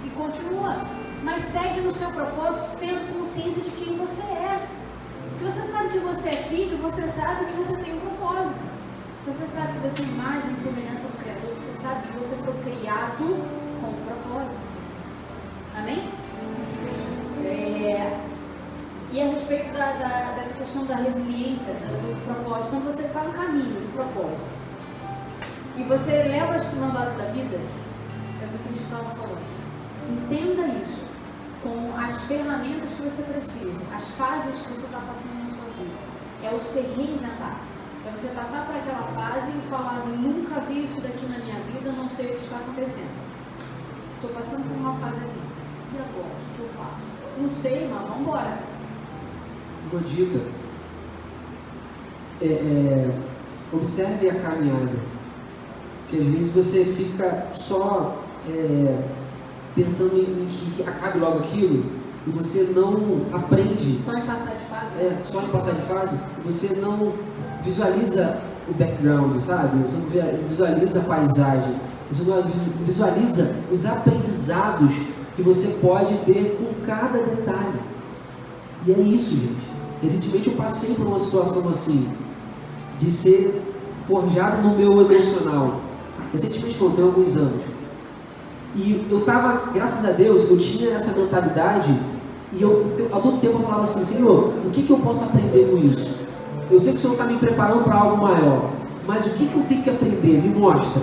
E continua. Mas segue no seu propósito, tendo consciência de quem você é. Se você sabe que você é filho, você sabe que você tem um propósito. Você sabe que você é imagem e semelhança do Criador. Você sabe que você foi criado com um propósito. Amém? E a respeito dessa questão da resiliência, do propósito, quando você está no caminho do propósito e você leva as lambada da vida, é o que o Cristo estava falando. Entenda isso com as ferramentas que você precisa, as fases que você está passando na sua vida. É o se reinventar. É você passar por aquela fase e falar, nunca vi isso daqui na minha vida, não sei o que está acontecendo. Estou passando por uma fase assim. E agora? O que eu faço? Não sei, mas vamos embora. Uma dica, observe a caminhada, porque às vezes você fica só pensando em que acabe logo aquilo e você não aprende. Só em passar de fase? Só em passar de fase, você não visualiza o background, sabe? Você não visualiza a paisagem, você não visualiza os aprendizados que você pode ter com cada detalhe. E é isso, gente. Recentemente eu passei por uma situação assim, de ser forjado no meu emocional. Recentemente não, tem alguns anos. E eu estava, graças a Deus, eu tinha essa mentalidade e a todo tempo eu falava assim, Senhor, o que eu posso aprender com isso? Eu sei que o Senhor está me preparando para algo maior, mas o que eu tenho que aprender? Me mostra.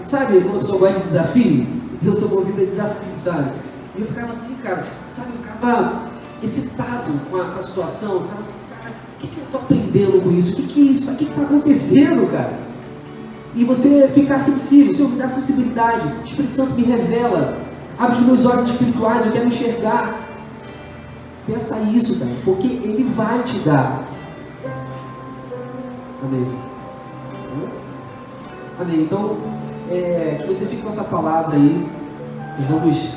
Sabe, quando a pessoa gosta de desafio, eu sou movido a desafio, sabe? E eu ficava assim, cara, sabe, eu ficava excitado com a situação, eu ficava assim, cara, o que eu estou aprendendo com isso? O que é isso? O que está acontecendo, cara? E você ficar sensível, Senhor, me dá sensibilidade, o Espírito Santo me revela, abre os meus olhos espirituais, eu quero enxergar. Pensa isso, cara, porque Ele vai te dar. Amém. Amém. Então, que você fique com essa palavra aí. Nós vamos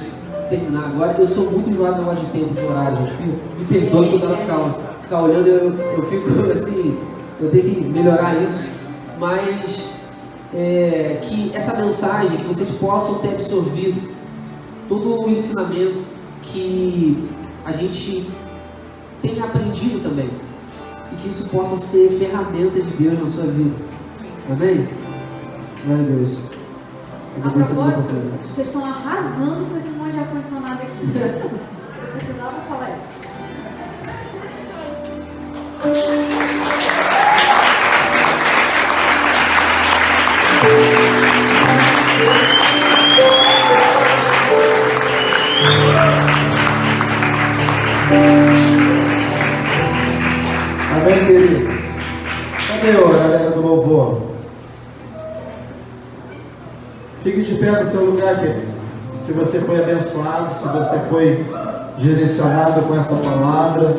terminar agora. Eu sou muito enjoado no negócio de tempo, de horário, gente. Me perdoe toda hora ficar olhando, eu fico assim, eu tenho que melhorar isso. Mas que essa mensagem, que vocês possam ter absorvido todo o ensinamento que a gente tem aprendido também. E que isso possa ser ferramenta de Deus na sua vida. Amém? Glória a Deus. A propósito, vocês estão arrasando com esse monte de ar-condicionado aqui. Eu precisava falar isso. Amém, queridos? Cadê a galera do louvor? Fique de pé no seu lugar, querido. Se você foi abençoado, se você foi direcionado com essa palavra,